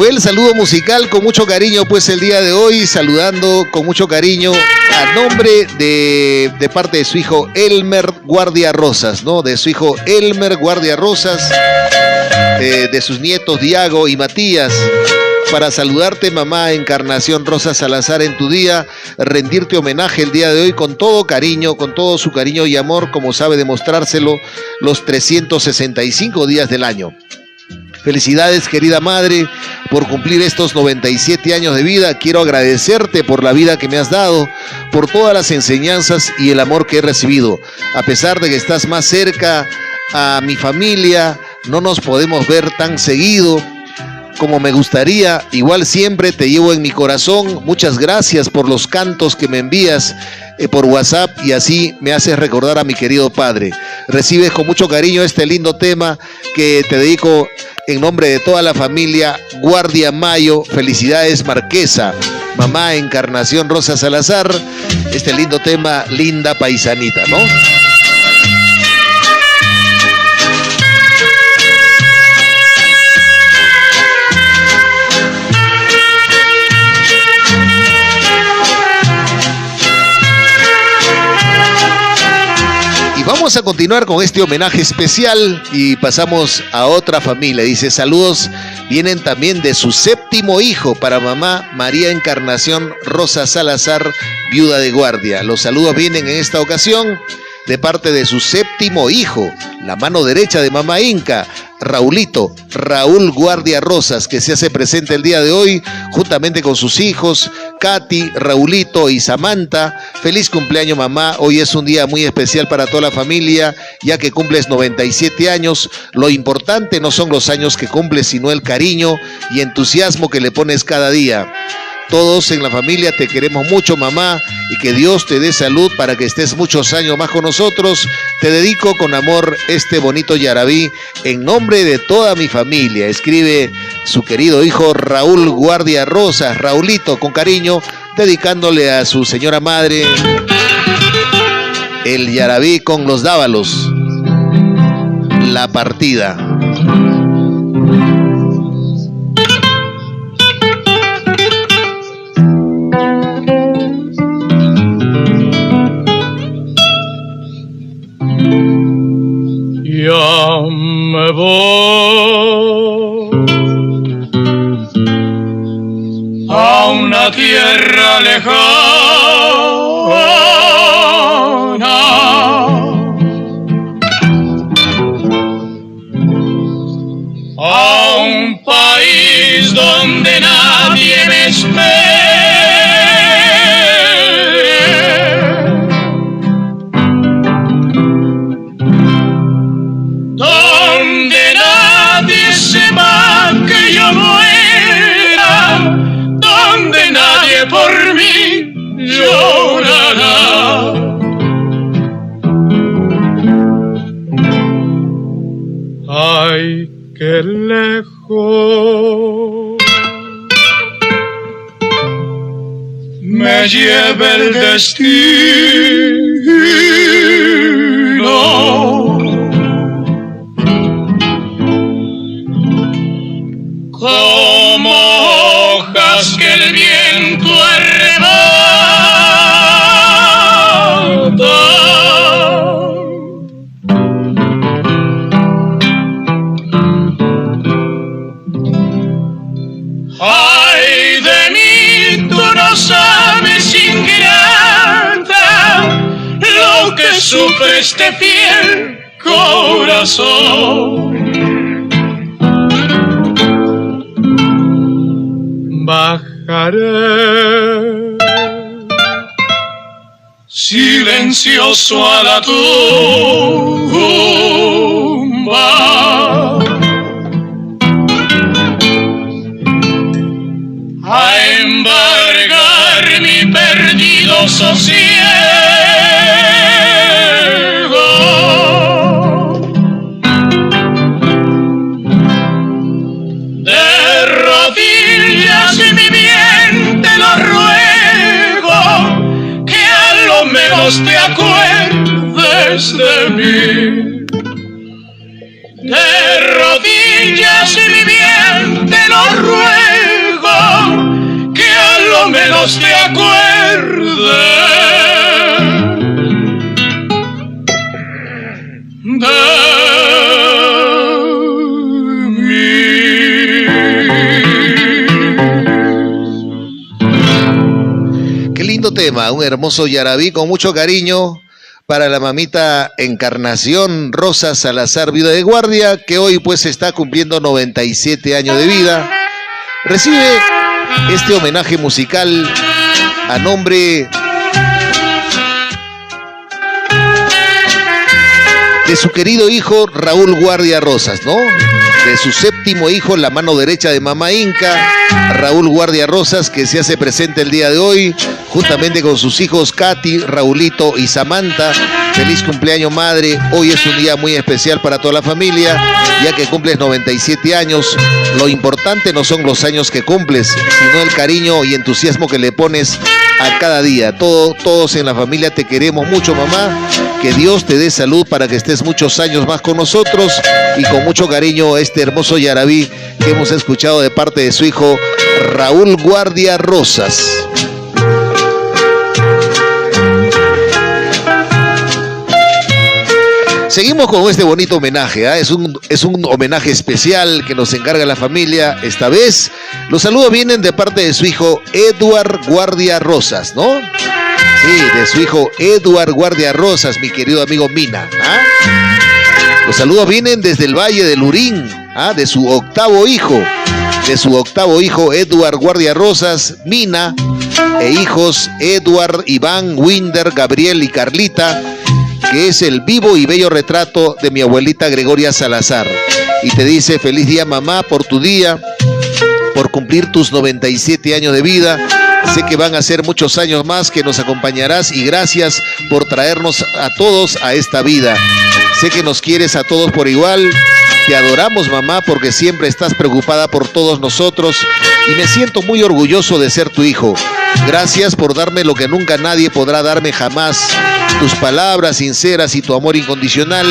El saludo musical con mucho cariño, pues el día de hoy, saludando con mucho cariño a nombre de parte de su hijo Elmer Guardia Rosas, ¿no? De su hijo Elmer Guardia Rosas, de sus nietos Diago y Matías. Para saludarte, mamá Encarnación Rosas Salazar, en tu día, rendirte homenaje el día de hoy con todo cariño, con todo su cariño y amor, como sabe demostrárselo los 365 días del año. Felicidades, querida madre, por cumplir estos 97 años de vida. Quiero agradecerte por la vida que me has dado, por todas las enseñanzas y el amor que he recibido. A pesar de que estás más cerca a mi familia, no nos podemos ver tan seguido como me gustaría. Igual siempre te llevo en mi corazón. Muchas gracias por los cantos que me envías por WhatsApp, y así me haces recordar a mi querido padre. Recibes con mucho cariño este lindo tema que te dedico en nombre de toda la familia Guardia Mayo. Felicidades, Marquesa, mamá Encarnación Rosa Salazar. Este lindo tema, Linda Paisanita, ¿no? Vamos a continuar con este homenaje especial y pasamos a otra familia. Dice, saludos vienen también de su séptimo hijo para mamá María Encarnación Rosa Salazar, viuda de Guardia. Los saludos vienen en esta ocasión de parte de su séptimo hijo, la mano derecha de mamá Inca, Raulito, Raúl Guardia Rosas, que se hace presente el día de hoy juntamente con sus hijos Katy, Raulito y Samantha. Feliz cumpleaños, mamá. Hoy es un día muy especial para toda la familia, ya que cumples 97 años. Lo importante no son los años que cumples, sino el cariño y entusiasmo que le pones cada día. Todos en la familia te queremos mucho, mamá, y que Dios te dé salud para que estés muchos años más con nosotros. Te dedico con amor este bonito yarabí en nombre de toda mi familia. Escribe su querido hijo Raúl Guardia Rosas, Raulito, con cariño, dedicándole a su señora madre el yarabí con los dávalos, La Partida. Ya me voy a una tierra lejana a un país donde nadie me espere, donde nadie sepa que yo muera, donde nadie por mí llorará. Ay, qué lejos me lleva el destino, como hojas que el viento arrebata. Ay de mí, tú no sabes, ingrata, lo que sufre este fiel corazón. Bajaré silencioso a la tumba, a embargar mi perdido sosiego. De rodillas, mi bien, te lo ruego, que a lo menos te acuerdes de mí. De rodillas, mi bien, te lo ruego, que a lo menos te acuerdes de mí. Qué lindo tema, un hermoso yarabí con mucho cariño para la mamita Encarnación Rosas Salazar, viuda de guardia, que hoy pues está cumpliendo 97 años de vida. Recibe este homenaje musical a nombre de su querido hijo Raúl Guardia Rosas, ¿no? De su séptimo hijo, la mano derecha de mamá Inca, Raúl Guardia Rosas, que se hace presente el día de hoy, juntamente con sus hijos Katy, Raulito y Samantha. Feliz cumpleaños, madre. Hoy es un día muy especial para toda la familia, ya que cumples 97 años. Lo importante no son los años que cumples, sino el cariño y entusiasmo que le pones a cada día. Todos en la familia te queremos mucho, mamá. Que Dios te dé salud para que estés muchos años más con nosotros, y con mucho cariño este hermoso yarabí que hemos escuchado de parte de su hijo Raúl Guardia Rosas. Seguimos con este bonito homenaje, ¿eh? Es un homenaje especial que nos encarga la familia. Esta vez los saludos vienen de parte de su hijo Eduard Guardia Rosas, ¿no? Sí, de su hijo Eduard Guardia Rosas, mi querido amigo Mina. ¿Ah? Los saludos vienen desde el Valle del Lurín, ¿ah? De su octavo hijo Eduard Guardia Rosas, Mina, e hijos Eduard, Iván, Winder, Gabriel y Carlita, que es el vivo y bello retrato de mi abuelita Gregoria Salazar. Y te dice: feliz día, mamá, por tu día, por cumplir tus 97 años de vida. Sé que van a ser muchos años más que nos acompañarás, y gracias por traernos a todos a esta vida. Sé que nos quieres a todos por igual. Te adoramos, mamá, porque siempre estás preocupada por todos nosotros, y me siento muy orgulloso de ser tu hijo. Gracias por darme lo que nunca nadie podrá darme jamás: tus palabras sinceras y tu amor incondicional.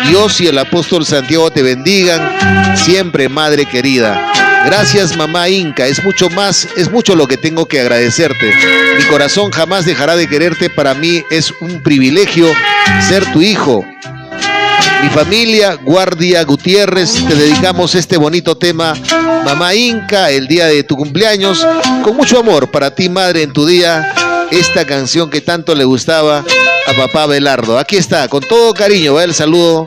Dios y el apóstol Santiago te bendigan siempre, madre querida. Gracias, mamá Inca, es mucho lo que tengo que agradecerte. Mi corazón jamás dejará de quererte. Para mí es un privilegio ser tu hijo. Mi familia Guardia Gutiérrez, te dedicamos este bonito tema, mamá Inca, el día de tu cumpleaños, con mucho amor para ti, madre, en tu día, esta canción que tanto le gustaba a papá Belardo. Aquí está, con todo cariño, va el saludo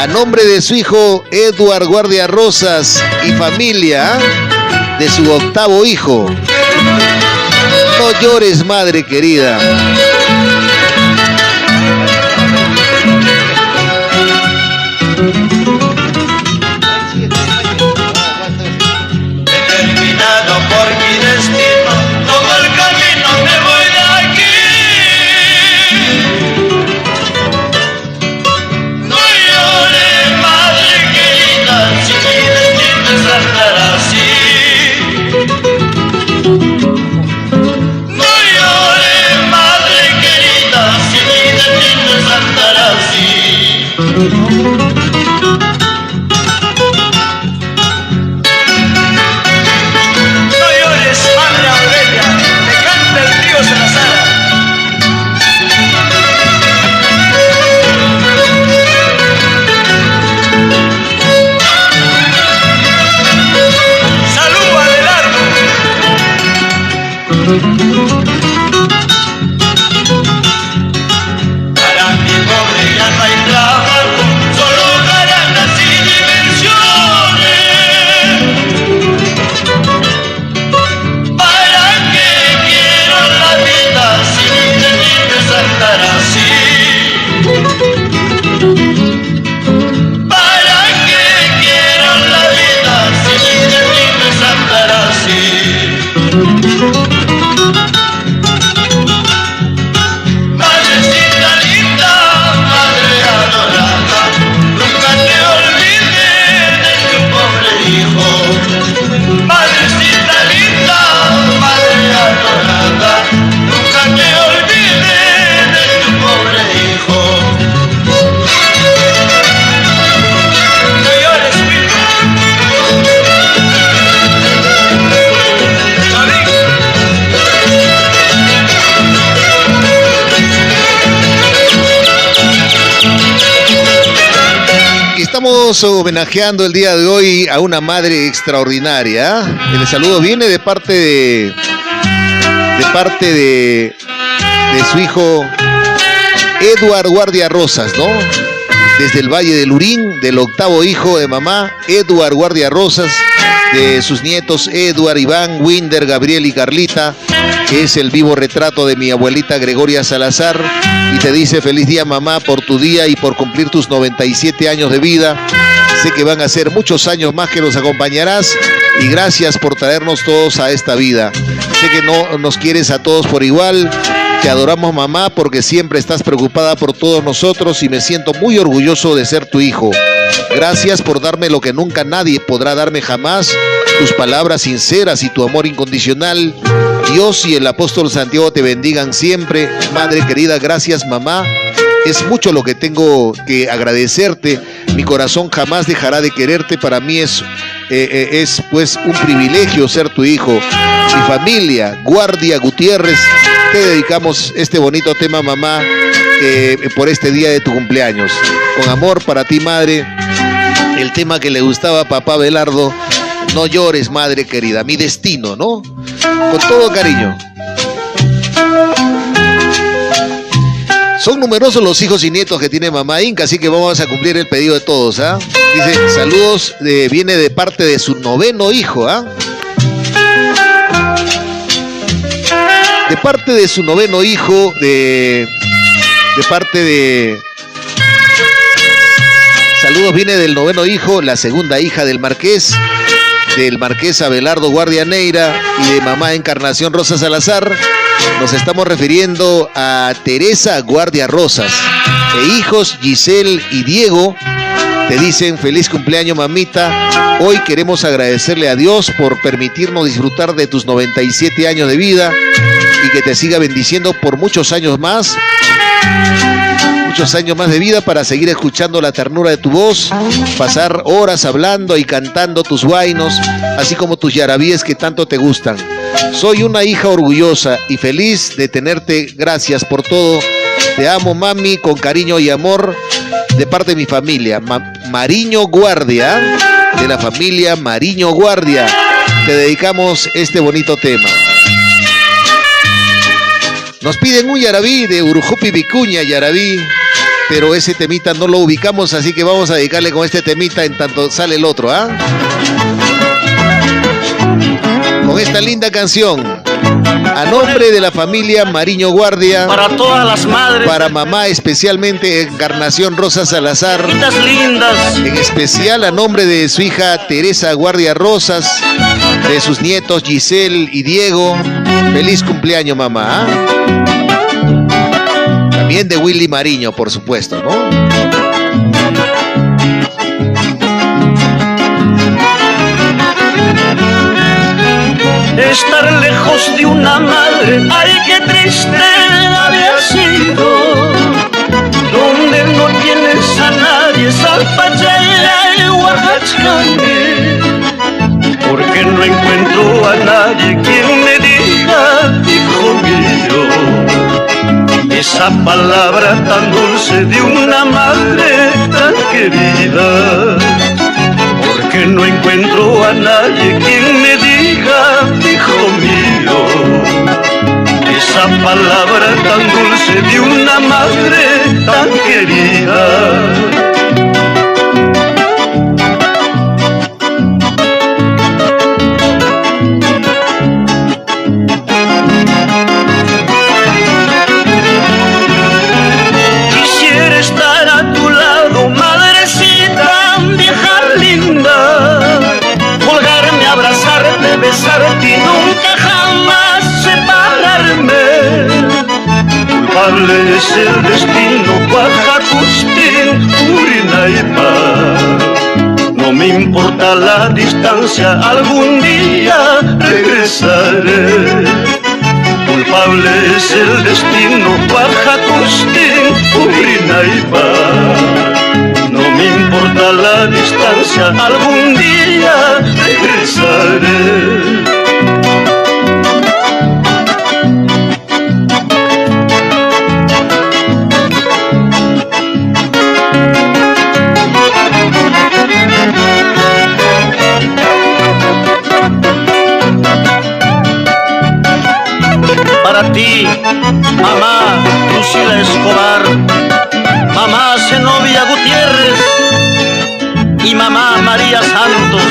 A nombre de su hijo Edward Guardia Rosas y familia, de su octavo hijo. No llores, madre querida. Determinado por mi destino, todo el camino me voy de aquí. No llores, madre querida, si mi destino es andar así. No llores, madre querida, si mi destino es andar así. Para mi pobre ya no hay trabajo, solo garanas y diversiones. ¿Para qué quiero la vida si mi destino es andar así? ¿Para qué quiero la vida si mi destino es andar así? Madrecita linda, madre adorada, nunca te olvides de tu pobre hijo. Madrecita linda, madre adorada, nunca te olvides de tu pobre hijo. No llores, hijo. Estamos homenajeando el día de hoy a una madre extraordinaria. El saludo viene de parte de su hijo Edward Guardia Rosas, ¿no? Desde el Valle del Lurín, del octavo hijo de mamá, Edward Guardia Rosas, de sus nietos Edward, Iván, Winder, Gabriel y Carlita, que es el vivo retrato de mi abuelita Gregoria Salazar, y te dice: feliz día, mamá, por tu día y por cumplir tus 97 años de vida. Sé que van a ser muchos años más que nos acompañarás, y gracias por traernos todos a esta vida. Sé que no nos quieres a todos por igual. Te adoramos, mamá, porque siempre estás preocupada por todos nosotros y me siento muy orgulloso de ser tu hijo. Gracias por darme lo que nunca nadie podrá darme jamás, tus palabras sinceras y tu amor incondicional. Dios y el apóstol Santiago te bendigan siempre. Madre querida, gracias, mamá. Es mucho lo que tengo que agradecerte. Mi corazón jamás dejará de quererte. Para mí es pues un privilegio ser tu hijo. Mi familia, Guardia Gutiérrez, te dedicamos este bonito tema, mamá, por este día de tu cumpleaños. Con amor para ti, madre, el tema que le gustaba a papá Belardo, no llores, madre querida, mi destino, ¿no? Con todo cariño. Son numerosos los hijos y nietos que tiene mamá Inca, así que vamos a cumplir el pedido de todos, ¿ah? Dice, saludos, viene de parte de su noveno hijo, ¿ah? De parte de su noveno hijo, de parte de... Saludos, viene del noveno hijo, la segunda hija del marqués Abelardo Guardia Neira y de mamá Encarnación Rosa Salazar. Nos estamos refiriendo a Teresa Guardia Rosas e hijos Giselle y Diego. Te dicen feliz cumpleaños, mamita. Hoy queremos agradecerle a Dios por permitirnos disfrutar de tus 97 años de vida y que te siga bendiciendo por muchos años más de vida, para seguir escuchando la ternura de tu voz, pasar horas hablando y cantando tus guainos, así como tus yarabíes que tanto te gustan. Soy una hija orgullosa y feliz de tenerte. Gracias por todo. Te amo, mami, con cariño y amor de parte de mi familia. Mariño Guardia, de la familia Mariño Guardia, te dedicamos este bonito tema. Nos piden un yarabí de Urujupi Vicuña, yarabí pero ese temita no lo ubicamos, así que vamos a dedicarle con este temita en tanto sale el otro, ¿ah? Con esta linda canción, a nombre de la familia Mariño Guardia, para todas las madres, para mamá especialmente Encarnación Rosa Salazar, lindas, en especial a nombre de su hija Teresa Guardia Rosas, de sus nietos Giselle y Diego, feliz cumpleaños mamá, ¿ah? También de Willy Mariño, por supuesto, ¿no? estar lejos de una madre, ay, qué triste había sido, donde no tienes a nadie, Salpachaya y Huachcane, porque no encuentro a nadie quien me diga, hijo mío, esa palabra tan dulce de una madre tan querida. Que no encuentro a nadie quien me diga, hijo mío, esa palabra tan dulce de una madre tan querida. Quisiera estar a tu lado, madrecita vieja linda, colgarme, abrazarte, besarte y nunca jamás separarme. Culpable es el destino, Guajacustín, Purinaipa. No me importa la distancia, algún día regresaré. Culpable es el destino, Guajacustín, Purinaipa. No me importa la distancia, algún día regresaré. Para ti, mamá Lucila Escobar, mamá Zenobia Gutiérrez y mamá María Santos.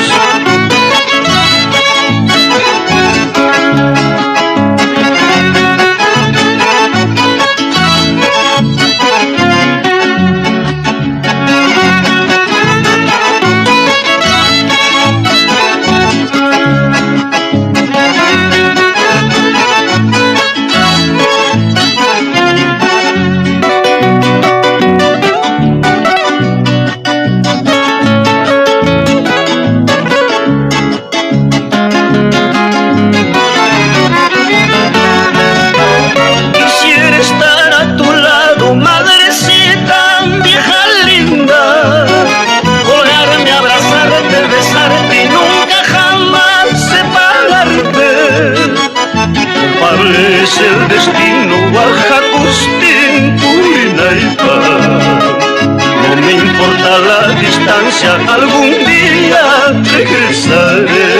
Es el destino, Guajacustín, Purinaipa. No me importa la distancia, algún día regresaré.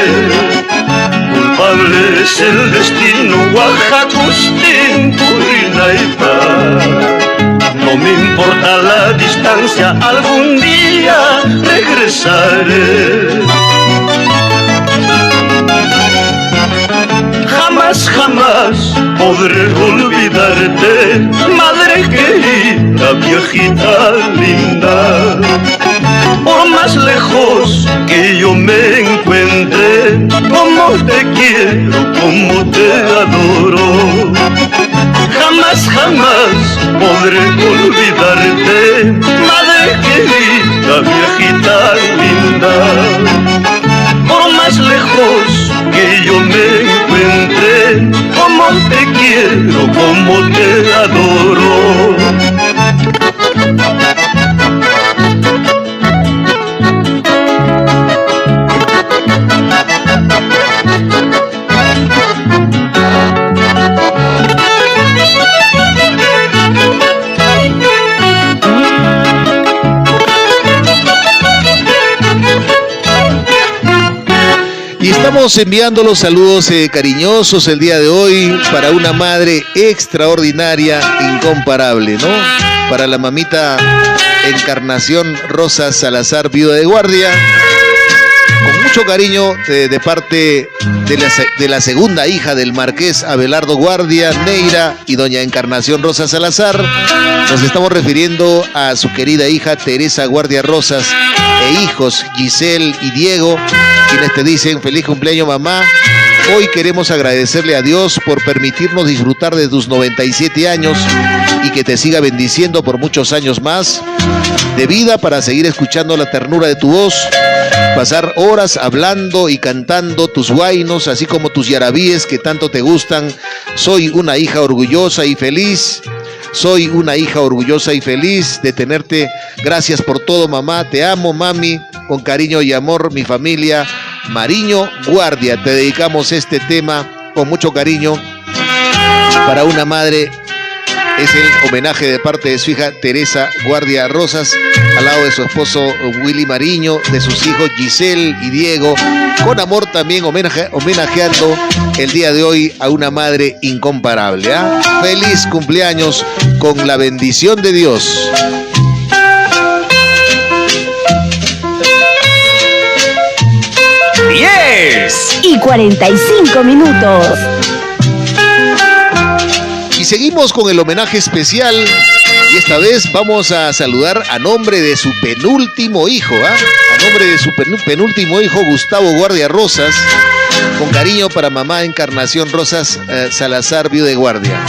Culpable es el destino, Guajacustín, Purinaipa. No me importa la distancia, algún día regresaré. Jamás, jamás podré olvidarte, madre querida, viejita linda. Por más lejos que yo me encuentre, como te quiero, como te adoro. Jamás, jamás podré olvidarte, madre querida, viejita linda. Por más lejos que yo me encuentre, como te quiero, como te adoro. Y estamos enviando los saludos cariñosos el día de hoy para una madre extraordinaria, incomparable, ¿no? para la mamita Encarnación Rosas Salazar, viuda de guardia. Con mucho cariño de parte de la segunda hija del marqués Abelardo Guardia, Neira, y doña Encarnación Rosas Salazar. Nos estamos refiriendo a su querida hija Teresa Guardia Rosas e hijos Giselle y Diego, quienes te dicen: feliz cumpleaños, mamá. Hoy queremos agradecerle a Dios por permitirnos disfrutar de tus 97 años y que te siga bendiciendo por muchos años más de vida para seguir escuchando la ternura de tu voz, pasar horas hablando y cantando tus huaynos, así como tus yarabíes que tanto te gustan. Soy una hija orgullosa y feliz. Soy una hija orgullosa y feliz de tenerte. Gracias por todo, mamá. Te amo, mami. Con cariño y amor, mi familia Mariño Guardia. Te dedicamos este tema con mucho cariño para una madre. Es el homenaje de parte de su hija Teresa Guardia Rosas, al lado de su esposo Willy Mariño, de sus hijos Giselle y Diego. Con amor también homenajeando el día de hoy a una madre incomparable. Feliz cumpleaños con la bendición de Dios. 10:45. Y seguimos con el homenaje especial, y esta vez vamos a saludar a nombre de su penúltimo hijo, a nombre de su penúltimo hijo, Gustavo Guardia Rosas, con cariño para mamá Encarnación Rosas Salazar, viuda de guardia.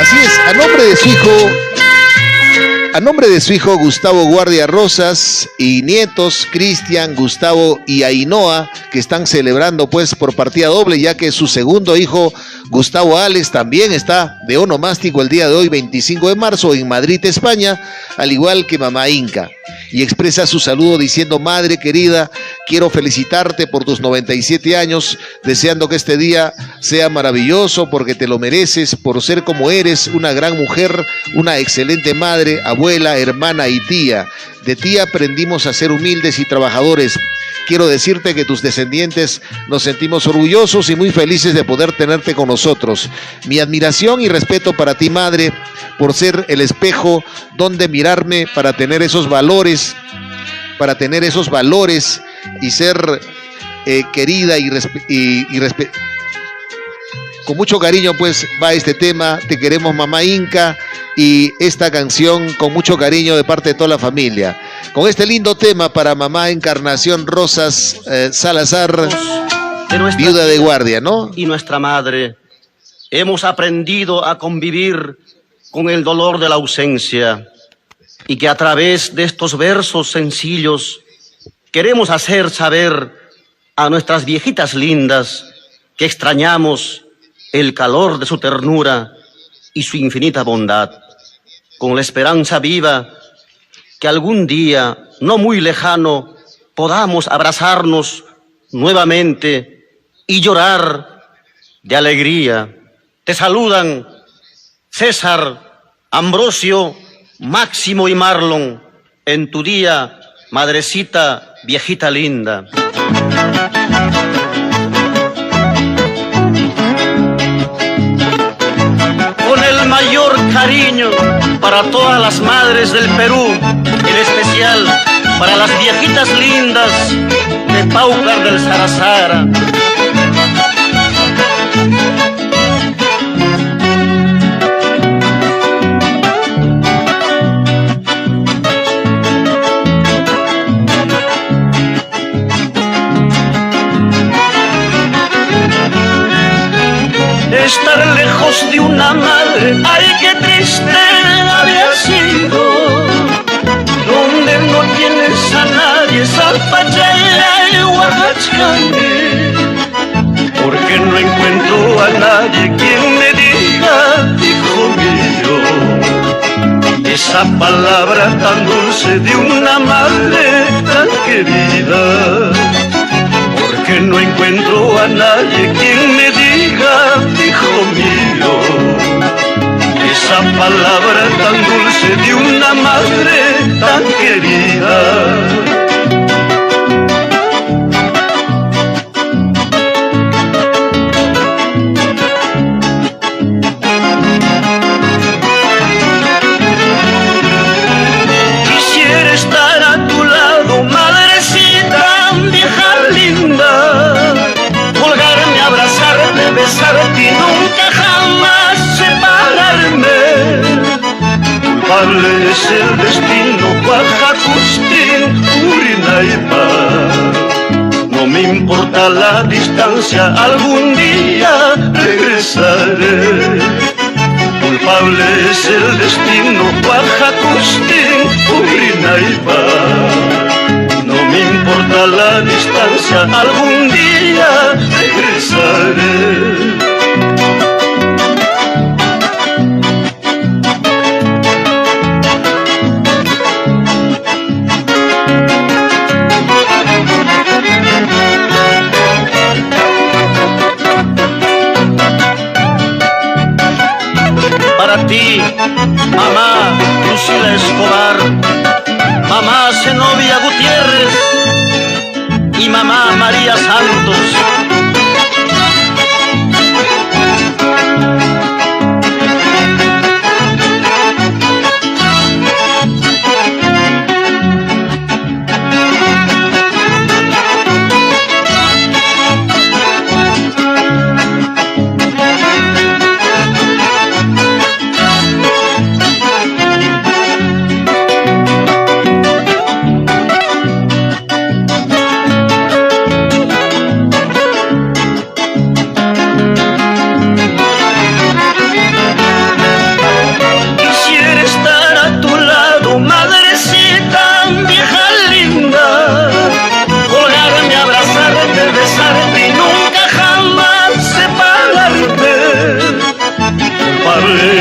Así es, a nombre de su hijo Gustavo Guardia Rosas y nietos Cristian, Gustavo y Ainhoa, que están celebrando pues por partida doble, ya que su segundo hijo Gustavo Alex también está de onomástico el día de hoy, 25 de marzo, en Madrid, España, al igual que mamá Inca. Y expresa su saludo diciendo: madre querida, quiero felicitarte por tus 97 años, deseando que este día sea maravilloso porque te lo mereces, por ser como eres, una gran mujer, una excelente madre, abuela, hermana y tía. De ti aprendimos a ser humildes y trabajadores. Quiero decirte que tus descendientes nos sentimos orgullosos y muy felices de poder tenerte con nosotros. Mi admiración y respeto para ti, madre, por ser el espejo donde mirarme para tener esos valores, y ser querida con mucho cariño pues va este tema. Te queremos, mamá Inca, y esta canción con mucho cariño de parte de toda la familia. Con este lindo tema para mamá Encarnación Rosas Salazar, viuda de guardia, ¿no? Y nuestra madre, hemos aprendido a convivir con el dolor de la ausencia, y que a través de estos versos sencillos queremos hacer saber a nuestras viejitas lindas que extrañamos el calor de su ternura y su infinita bondad, con la esperanza viva que algún día, no muy lejano, podamos abrazarnos nuevamente y llorar de alegría. Te saludan César, Ambrosio, Máximo y Marlon en tu día, madrecita, viejita linda. Con el mayor cariño para todas las madres del Perú, en especial para las viejitas lindas de Paucar del Sarazara. Estar lejos de una madre, ay, qué triste había sido, donde no tienes a nadie, Salpachaya y Huarachane, porque no encuentro a nadie quien me diga, hijo mío, esa palabra tan dulce de una madre tan querida. Que no encuentro a nadie quien me diga, hijo mío, esa palabra tan dulce de una madre tan querida. Quisiera estar a tu lado, madrecita vieja linda, colgarme, abrazarte, besarte y nunca jamás separarme. Culpable es el destino, Guajacustín, Purinaipa. No me importa la distancia, algún día regresaré. Culpable es el destino, Guajacustín, Purinaipa. No me importa la distancia, algún día regresaré. Para ti, mamá Lucila Escobar, mamá Zenobia Gutiérrez y mamá María Santos.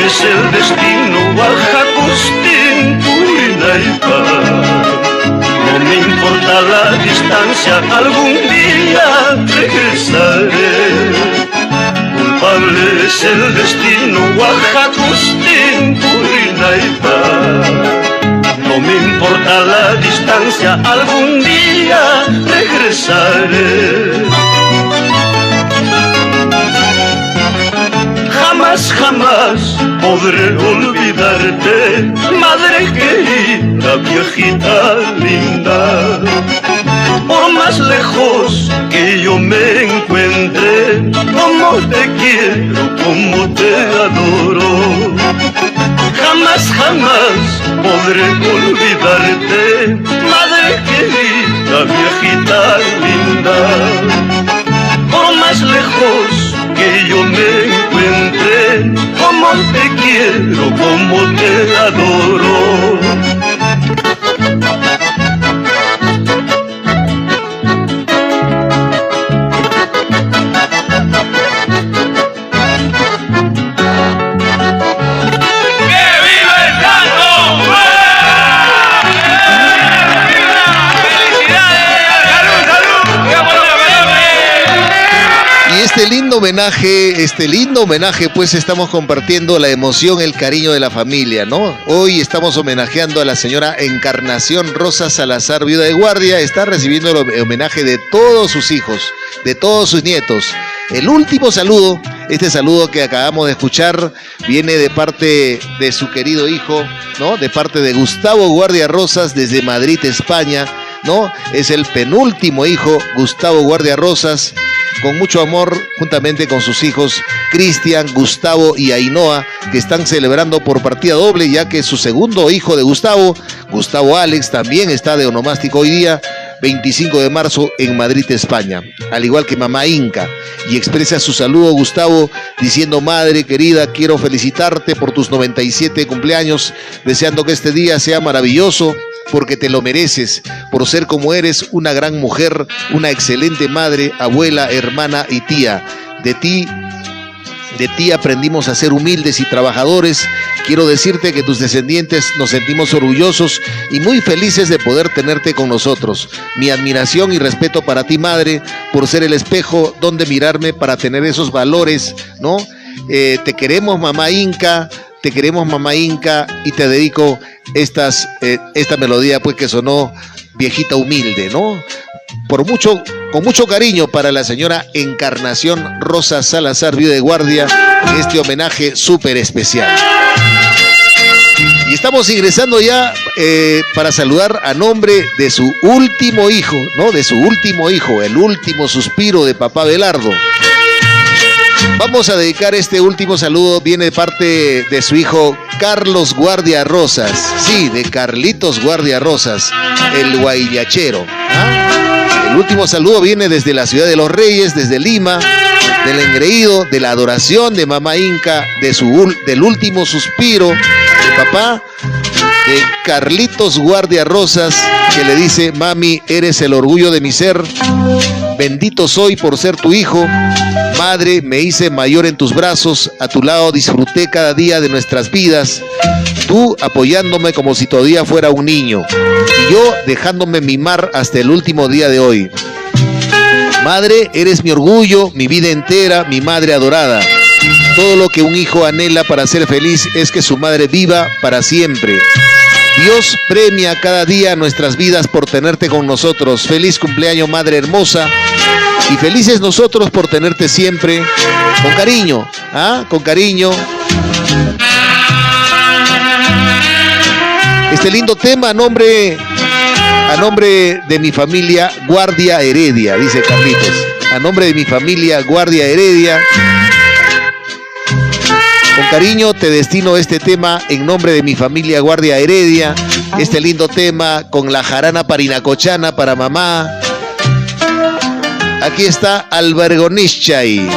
Es el destino, Guajacustín, Purinaipa. No me importa la distancia, algún día regresaré. Culpable es el destino, Guajacustín, Purinaipa. No me importa la distancia, algún día regresaré. Jamás, jamás podré olvidarte, madre querida, viejita linda. Por más lejos que yo me encuentre, como te quiero, como te adoro. Jamás, jamás podré olvidarte, madre querida, viejita linda. Por más lejos que yo me encuentre, como te quiero, como te adoro. Este lindo homenaje, pues estamos compartiendo la emoción, el cariño de la familia, ¿no? Hoy estamos homenajeando a la señora Encarnación Rosa Salazar, viuda de guardia. Está recibiendo el homenaje de todos sus hijos, de todos sus nietos. El último saludo, este saludo que acabamos de escuchar, viene de parte de su querido hijo, ¿no? De parte de Gustavo Guardia Rosas desde Madrid, España, ¿no? Es el penúltimo hijo, Gustavo Guardia Rosas, con mucho amor, juntamente con sus hijos Cristian, Gustavo y Ainhoa, que están celebrando por partida doble, ya que su segundo hijo de Gustavo, Gustavo Alex, también está de onomástico hoy día, 25 de marzo en Madrid, España, al igual que mamá Inca, y expresa su saludo, Gustavo, diciendo: madre querida, quiero felicitarte por tus 97 cumpleaños, deseando que este día sea maravilloso, porque te lo mereces, por ser como eres, una gran mujer, una excelente madre, abuela, hermana y tía. De ti aprendimos a ser humildes y trabajadores. Quiero decirte que tus descendientes nos sentimos orgullosos y muy felices de poder tenerte con nosotros. Mi admiración y respeto para ti, madre, por ser el espejo donde mirarme para tener esos valores, ¿no? Te queremos, mamá Inca. te queremos, mamá Inca, y te dedico esta melodía pues que sonó viejita humilde, ¿no? Con mucho cariño para la señora Encarnación Rosa Salazar, viuda de guardia, este homenaje súper especial. Y estamos ingresando ya para saludar a nombre de su último hijo, ¿no? De su último hijo, el último suspiro de papá Belardo. Vamos a dedicar este último saludo, viene de parte de su hijo Carlos Guardia Rosas. Sí, de Carlitos Guardia Rosas, el guaillachero. ¿Ah? El último saludo viene desde la ciudad de Los Reyes, desde Lima, del engreído, de la adoración de mamá Inca, del último suspiro de papá, de Carlitos Guardia Rosas, que le dice: mami, eres el orgullo de mi ser, bendito soy por ser tu hijo, madre, me hice mayor en tus brazos, a tu lado disfruté cada día de nuestras vidas, tú apoyándome como si todavía fuera un niño, y yo dejándome mimar hasta el último día de hoy. Madre, eres mi orgullo, mi vida entera, mi madre adorada. Todo lo que un hijo anhela para ser feliz es que su madre viva para siempre. Dios premia cada día nuestras vidas por tenerte con nosotros. Feliz cumpleaños, madre hermosa. Y felices nosotros por tenerte siempre. Con cariño, ¿ah? Con cariño. Este lindo tema a nombre de mi familia Guardia Heredia, dice Carlitos. A nombre de mi familia Guardia Heredia. Con cariño te destino este tema en nombre de mi familia Guardia Heredia. Este lindo tema con la jarana parinacochana para mamá. Aquí está Albergonishchay.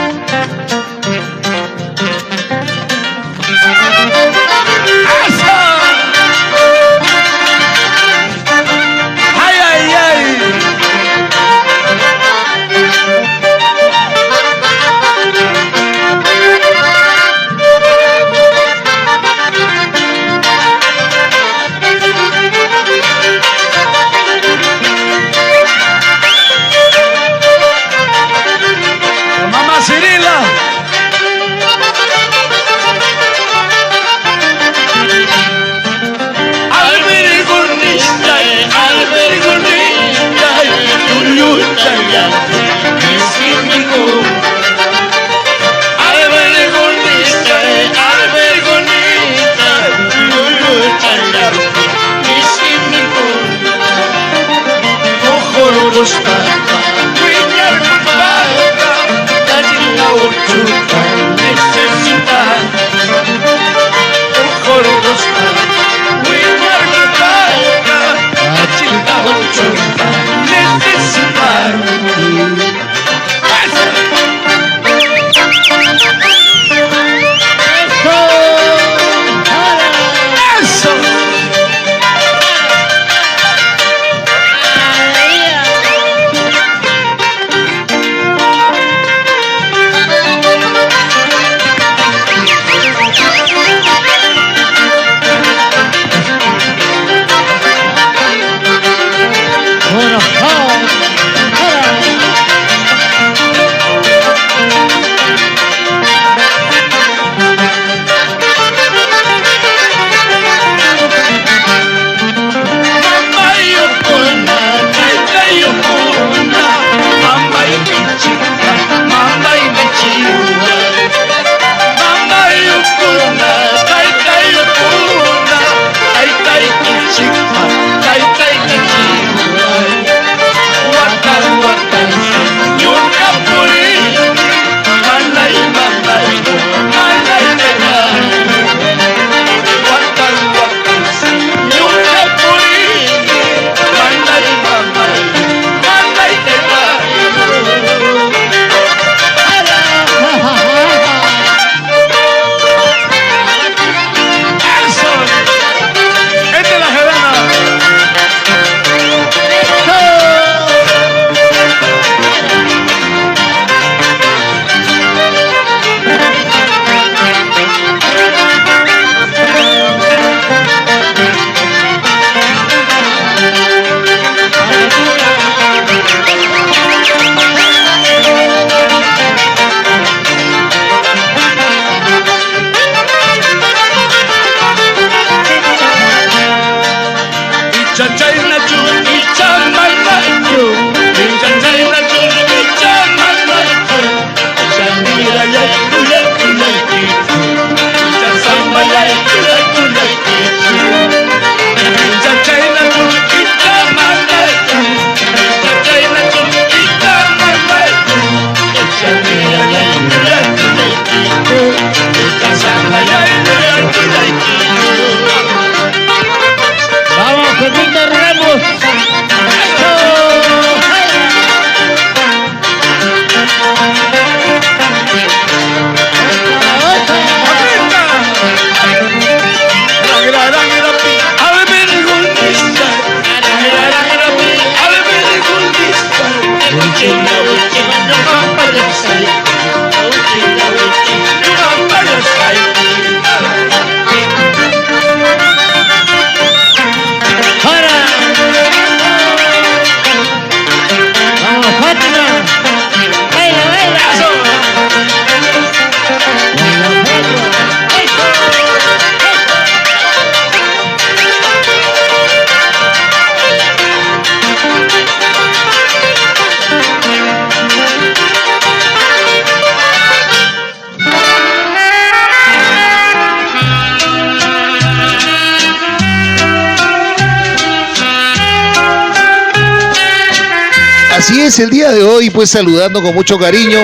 Señores, el día de hoy, pues saludando con mucho cariño.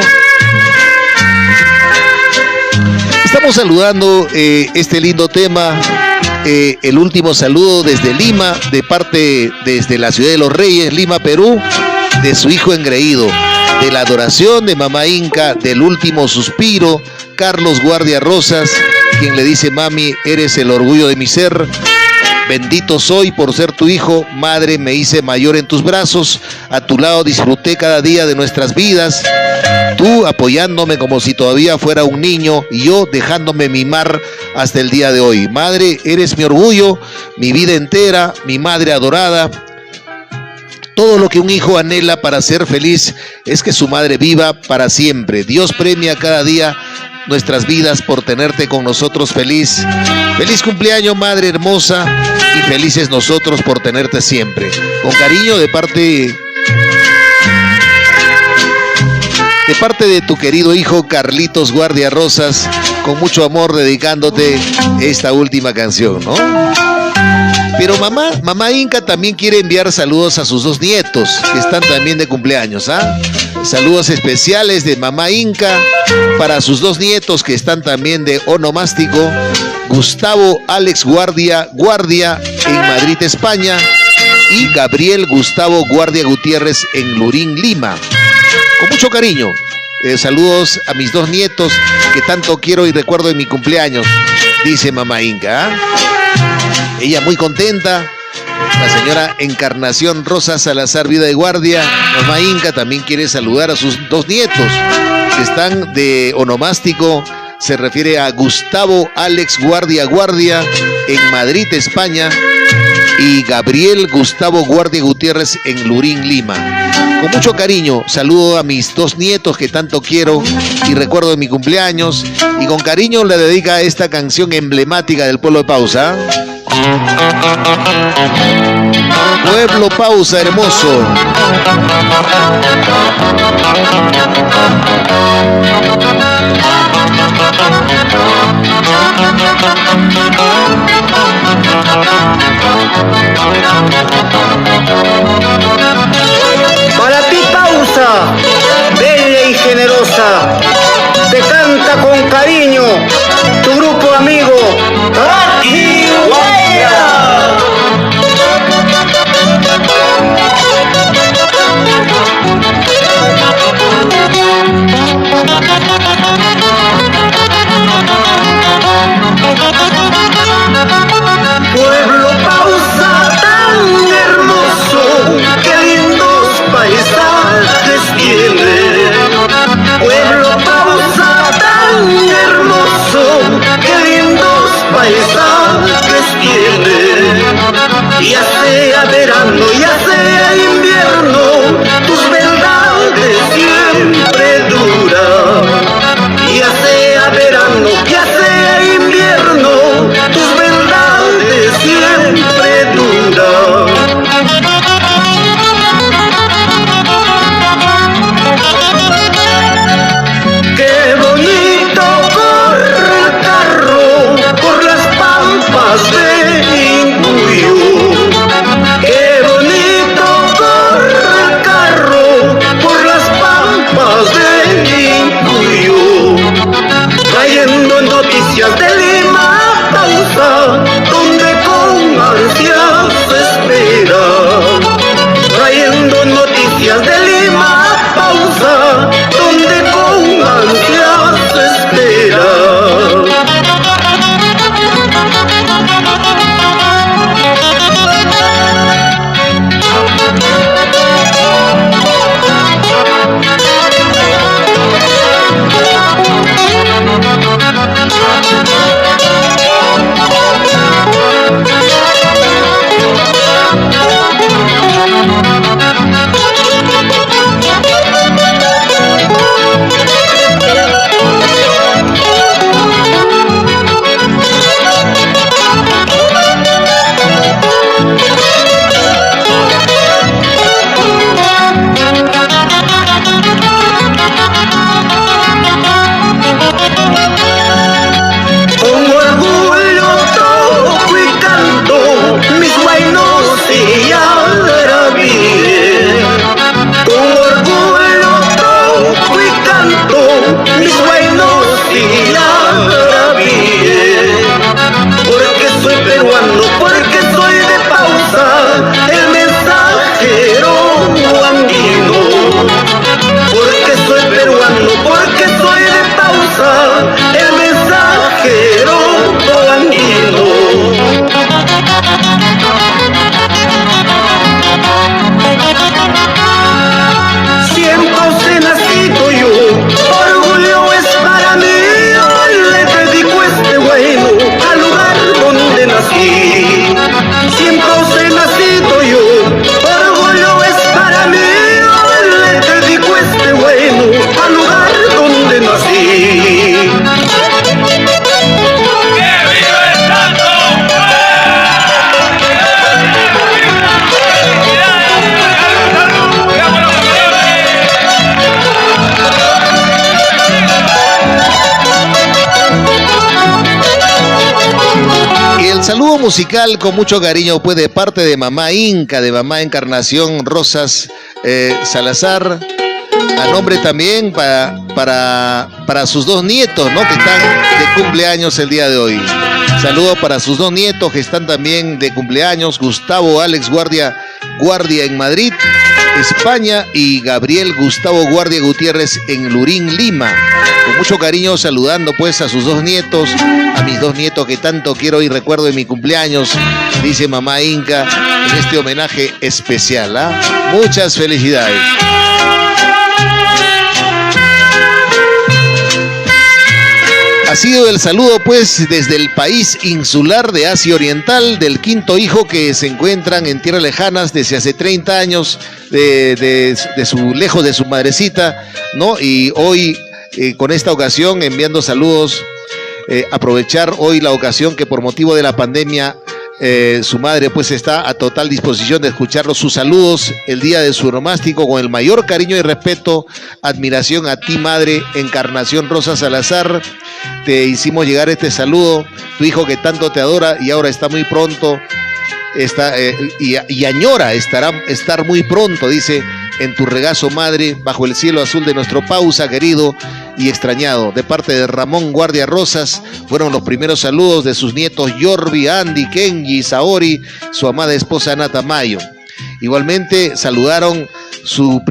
Estamos saludando este lindo tema, el último saludo desde Lima, desde la ciudad de Los Reyes, Lima, Perú, de su hijo engreído, de la adoración de Mamá Inca, del último suspiro, Carlos Guardia Rosas, quien le dice: mami, eres el orgullo de mi ser. Bendito soy por ser tu hijo, madre, me hice mayor en tus brazos, a tu lado disfruté cada día de nuestras vidas, tú apoyándome como si todavía fuera un niño y yo dejándome mimar hasta el día de hoy. Madre, eres mi orgullo, mi vida entera, mi madre adorada. Todo lo que un hijo anhela para ser feliz es que su madre viva para siempre. Dios premia cada día nuestras vidas por tenerte con nosotros feliz. Feliz cumpleaños, madre hermosa, y felices nosotros por tenerte siempre. Con cariño de parte de tu querido hijo Carlitos Guardia Rosas, con mucho amor dedicándote esta última canción, ¿no? Pero mamá Inca también quiere enviar saludos a sus dos nietos, que están también de cumpleaños, ¿ah? Saludos especiales de mamá Inca para sus dos nietos que están también de onomástico, Gustavo Alex Guardia en Madrid, España, y Gabriel Gustavo Guardia Gutiérrez en Lurín, Lima. Con mucho cariño, saludos a mis dos nietos que tanto quiero y recuerdo en mi cumpleaños, dice mamá Inca, ¿ah? Ella muy contenta. La señora Encarnación Rosa Salazar Vida de Guardia, mamá Inca, también quiere saludar a sus dos nietos que están de onomástico. Se refiere a Gustavo Alex Guardia en Madrid, España, y Gabriel Gustavo Guardia Gutiérrez en Lurín, Lima. Con mucho cariño saludo a mis dos nietos que tanto quiero y recuerdo de mi cumpleaños, y con cariño le dedica esta canción emblemática del pueblo de Pausa. Pueblo Pausa hermoso. Para ti, Pausa, bella y generosa, te canta con cariño tu grupo amigo Atahualpa. nací. ¡Que viva el santo! Y el saludo musical con mucho cariño pues de parte de mamá Inca, de mamá Encarnación Rosas Salazar, a nombre también para sus dos nietos, ¿no? Que están de cumpleaños el día de hoy. Saludo para sus dos nietos que están también de cumpleaños, Gustavo Alex Guardia en Madrid, España, y Gabriel Gustavo Guardia Gutiérrez en Lurín, Lima. Con mucho cariño saludando pues a sus dos nietos, a mis dos nietos que tanto quiero y recuerdo en mi cumpleaños, dice mamá Inca, en este homenaje especial, ¿ah? Muchas felicidades. Ha sido el saludo pues desde el país insular de Asia Oriental del quinto hijo que se encuentran en tierras lejanas desde hace 30 años lejos de su madrecita, ¿no? Y hoy con esta ocasión enviando saludos, aprovechar hoy la ocasión que por motivo de la pandemia su madre pues está a total disposición de escucharlos, sus saludos el día de su onomástico con el mayor cariño y respeto, admiración a ti madre Encarnación Rosa Salazar. Te hicimos llegar este saludo, tu hijo que tanto te adora y ahora está muy pronto, y añora estar muy pronto, dice, en tu regazo madre, bajo el cielo azul de nuestro Pausa querido y extrañado. De parte de Ramón Guardia Rosas, fueron los primeros saludos de sus nietos Yorbi, Andy, Kenji, Saori, su amada esposa Nata Mayo. Igualmente saludaron su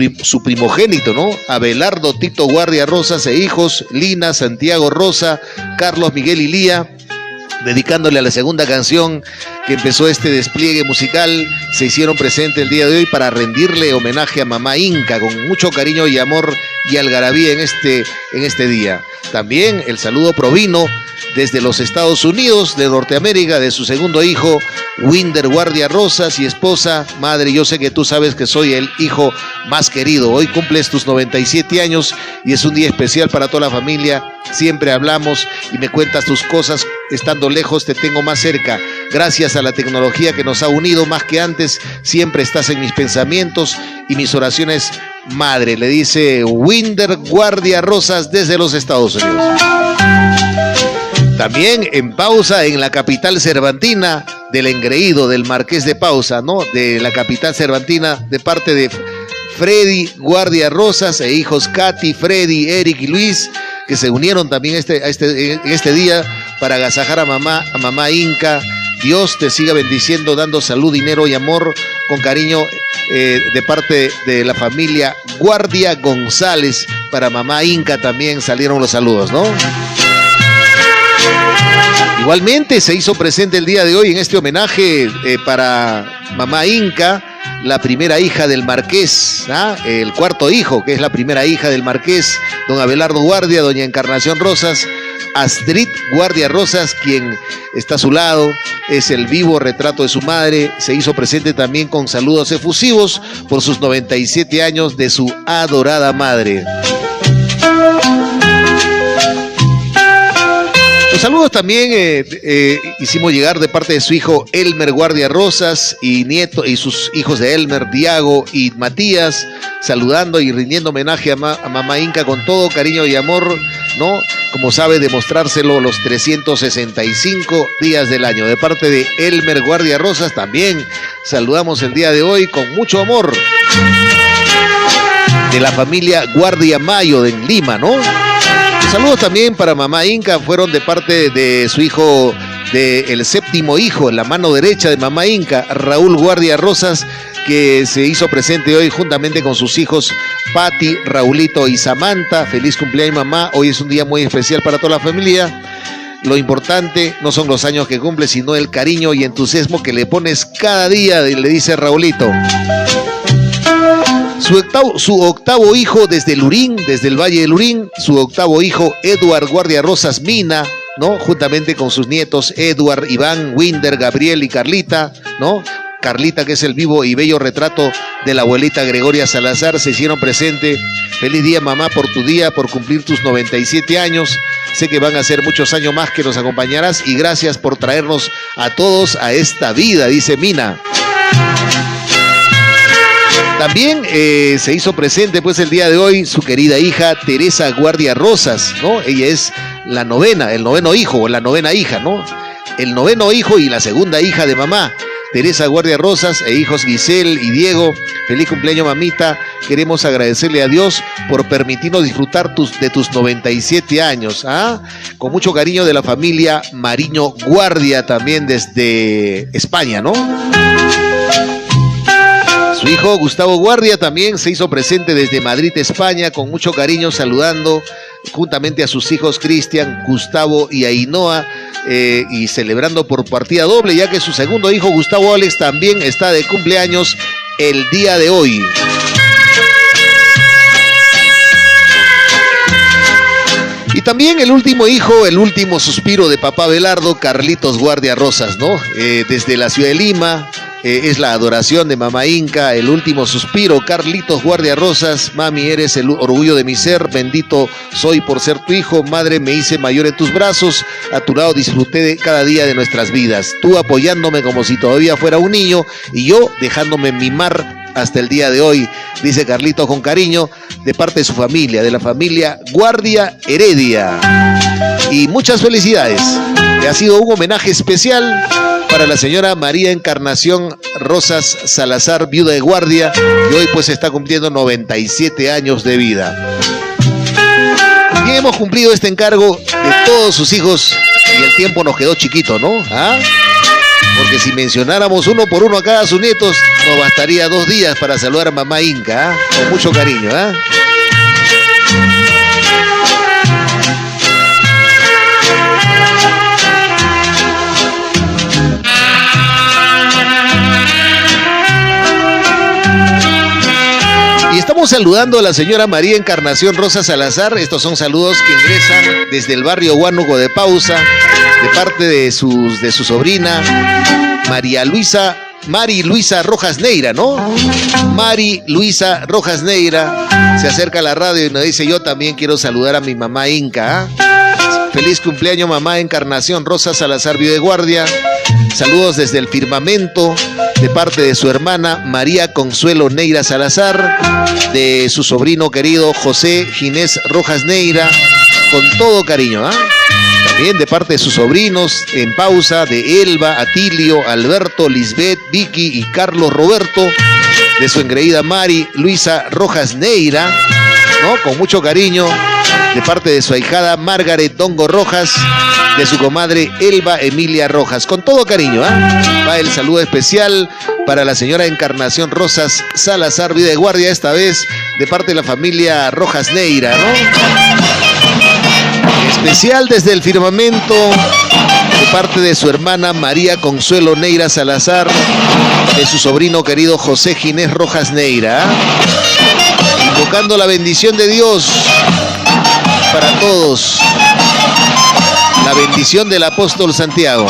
primogénito, ¿no? Abelardo Tito Guardia Rosas e hijos, Lina, Santiago Rosa, Carlos Miguel y Lía, dedicándole a la segunda canción que empezó este despliegue musical. Se hicieron presente el día de hoy para rendirle homenaje a mamá Inca con mucho cariño y amor y algarabía en este día. También el saludo provino desde los Estados Unidos de Norteamérica de su segundo hijo, Winder Guardia Rosas, y esposa, madre, yo sé que tú sabes que soy el hijo más querido. Hoy cumples tus 97 años y es un día especial para toda la familia. Siempre hablamos y me cuentas tus cosas. Estando lejos te tengo más cerca. Gracias a la tecnología que nos ha unido más que antes, siempre estás en mis pensamientos y mis oraciones, madre, le dice Winder Guardia Rosas desde los Estados Unidos. También en Pausa, en la capital cervantina, del engreído del Marqués de Pausa, ¿no? De la capital cervantina, de parte de Freddy Guardia Rosas e hijos Katy, Freddy, Eric y Luis, que se unieron también en este día para agasajar a mamá Inca. Dios te siga bendiciendo, dando salud, dinero y amor con cariño de parte de la familia Guardia González. Para mamá Inca también salieron los saludos, ¿no? Igualmente se hizo presente el día de hoy en este homenaje para mamá Inca, la primera hija del Marqués, ¿ah? El cuarto hijo, que es la primera hija del Marqués, don Abelardo Guardia, doña Encarnación Rosas, Astrid Guardia Rosas, quien está a su lado, es el vivo retrato de su madre. Se hizo presente también con saludos efusivos por sus 97 años de su adorada madre. Los saludos también hicimos llegar de parte de su hijo Elmer Guardia Rosas y nieto y sus hijos de Elmer, Diago y Matías, saludando y rindiendo homenaje a mamá Inca con todo cariño y amor, ¿no? Como sabe, demostrárselo los 365 días del año. De parte de Elmer Guardia Rosas también saludamos el día de hoy con mucho amor de la familia Guardia Mayo de Lima, ¿no? Saludos también para mamá Inca fueron de parte de su hijo, el séptimo hijo, la mano derecha de mamá Inca, Raúl Guardia Rosas, que se hizo presente hoy juntamente con sus hijos Patti, Raulito y Samantha. Feliz cumpleaños mamá, hoy es un día muy especial para toda la familia. Lo importante no son los años que cumple, sino el cariño y entusiasmo que le pones cada día, le dice Raulito. Su octavo hijo desde Lurín, desde el Valle de Lurín, su octavo hijo Edward Guardia Rosas Mina, ¿no? Juntamente con sus nietos Edward, Iván, Winder, Gabriel y Carlita, ¿no? Carlita, que es el vivo y bello retrato de la abuelita Gregoria Salazar, se hicieron presente. Feliz día, mamá, por tu día, por cumplir tus 97 años. Sé que van a ser muchos años más que nos acompañarás y gracias por traernos a todos a esta vida, dice Mina. También se hizo presente pues el día de hoy su querida hija Teresa Guardia Rosas, ¿no? Ella es el noveno hijo o la novena hija, ¿no? El noveno hijo y la segunda hija de mamá, Teresa Guardia Rosas, e hijos Giselle y Diego. Feliz cumpleaños, mamita. Queremos agradecerle a Dios por permitirnos disfrutar de tus 97 años. ¿Ah? Con mucho cariño de la familia Mariño Guardia, también desde España, ¿no? Su hijo Gustavo Guardia también se hizo presente desde Madrid, España, con mucho cariño, saludando juntamente a sus hijos Cristian, Gustavo y Ainhoa, y celebrando por partida doble, ya que su segundo hijo Gustavo Alex también está de cumpleaños el día de hoy. Y también el último hijo, el último suspiro de papá Belardo, Carlitos Guardia Rosas, ¿no? Desde la ciudad de Lima. Es la adoración de mamá Inca, el último suspiro, Carlitos Guardia Rosas. Mami, eres el orgullo de mi ser, bendito soy por ser tu hijo. Madre, me hice mayor en tus brazos, a tu lado disfruté de cada día de nuestras vidas. Tú apoyándome como si todavía fuera un niño y yo dejándome mimar hasta el día de hoy, dice Carlitos con cariño, de parte de su familia, de la familia Guardia Heredia. Y muchas felicidades. Ha sido un homenaje especial para la señora María Encarnación Rosas Salazar, viuda de Guardia, y hoy pues está cumpliendo 97 años de vida. Y hemos cumplido este encargo de todos sus hijos y el tiempo nos quedó chiquito, ¿no? ¿Ah? Porque si mencionáramos uno por uno a cada sus nietos, nos bastaría 2 días para saludar a mamá Inca, ¿ah? Con mucho cariño, ¿ah? Y estamos saludando a la señora María Encarnación Rosa Salazar. Estos son saludos que ingresan desde el barrio Huánuco de Pausa, de parte de su sobrina Mari Luisa Rojas Neira, ¿no? Mari Luisa Rojas Neira se acerca a la radio y nos dice: yo también quiero saludar a mi mamá Inca, ¿ah? Feliz cumpleaños, mamá Encarnación Rosa Salazar, viuda de Guardia. Saludos desde el firmamento de parte de su hermana María Consuelo Neira Salazar, de su sobrino querido José Ginés Rojas Neira, con todo cariño, ¿ah? También de parte de sus sobrinos en Pausa, de Elba, Atilio, Alberto, Lisbeth, Vicky y Carlos Roberto, de su engreída Mari Luisa Rojas Neira, ¿no? Con mucho cariño, de parte de su ahijada Margaret Dongo Rojas, de su comadre Elba Emilia Rojas. Con todo cariño, ¿eh? Va el saludo especial para la señora Encarnación Rosas Salazar, viuda de Guardia, esta vez de parte de la familia Rojas Neira, ¿no? Especial desde el firmamento de parte de su hermana María Consuelo Neira Salazar, de su sobrino querido José Ginés Rojas Neira, ¿eh? Invocando la bendición de Dios para todos. La bendición del apóstol Santiago.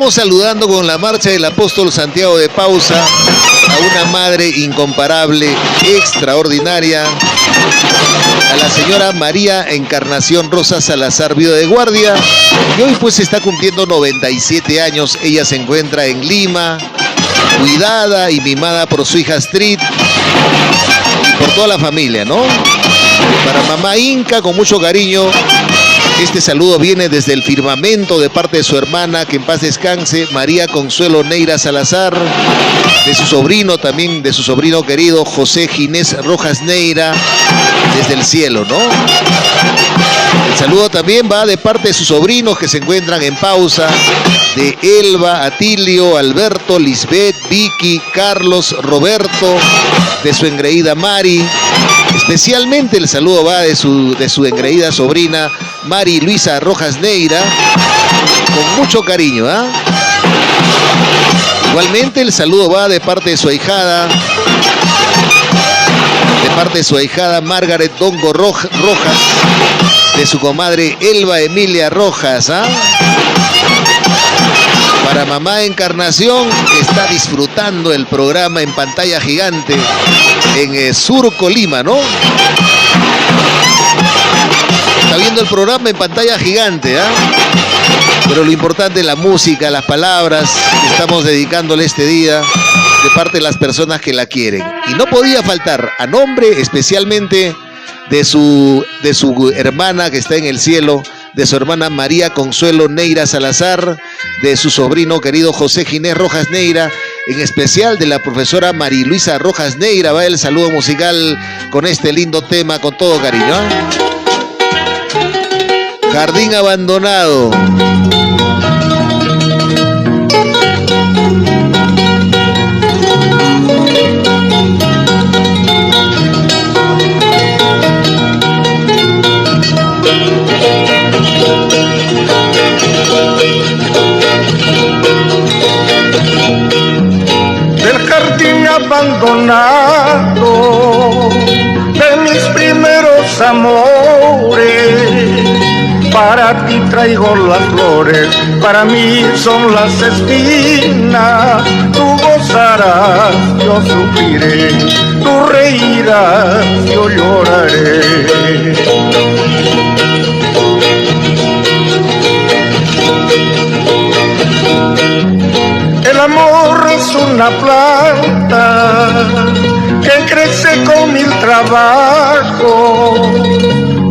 Estamos saludando con la marcha del apóstol Santiago de Pausa a una madre incomparable, extraordinaria, a la señora María Encarnación Rosa Salazar, viuda de guardia, que hoy pues está cumpliendo 97 años. Ella se encuentra en Lima, cuidada y mimada por su hija Astrid y por toda la familia, ¿no? Para mamá Inca, con mucho cariño, este saludo viene desde el firmamento de parte de su hermana, que en paz descanse, María Consuelo Neira Salazar, de su sobrino también, de su sobrino querido José Ginés Rojas Neira, desde el cielo, ¿no? El saludo también va de parte de sus sobrinos que se encuentran en pausa, de Elba, Atilio, Alberto, Lisbeth, Vicky, Carlos, Roberto, de su engreída Mari. Especialmente el saludo va de su engreída sobrina Mari Luisa Rojas Neira, con mucho cariño, ¿ah? Igualmente el saludo va de parte de su ahijada, Margaret Dongo Rojas, de su comadre Elba Emilia Rojas, ¿ah? Para mamá Encarnación, que está disfrutando el programa en pantalla gigante en Surco, Lima, ¿no? Está viendo el programa en pantalla gigante, ¿ah? Pero lo importante es la música, las palabras que estamos dedicándole este día de parte de las personas que la quieren. Y no podía faltar, a nombre especialmente de su hermana que está en el cielo, de su hermana María Consuelo Neira Salazar, de su sobrino querido José Ginés Rojas Neira, en especial de la profesora Mari Luisa Rojas Neira, va el saludo musical con este lindo tema, con todo cariño, ¿eh? Jardín abandonado. Abandonado de mis primeros amores, para ti traigo las flores, para mí son las espinas. Tú gozarás, yo sufriré, tú reirás, yo lloraré. El amor es una planta que crece con mil trabajos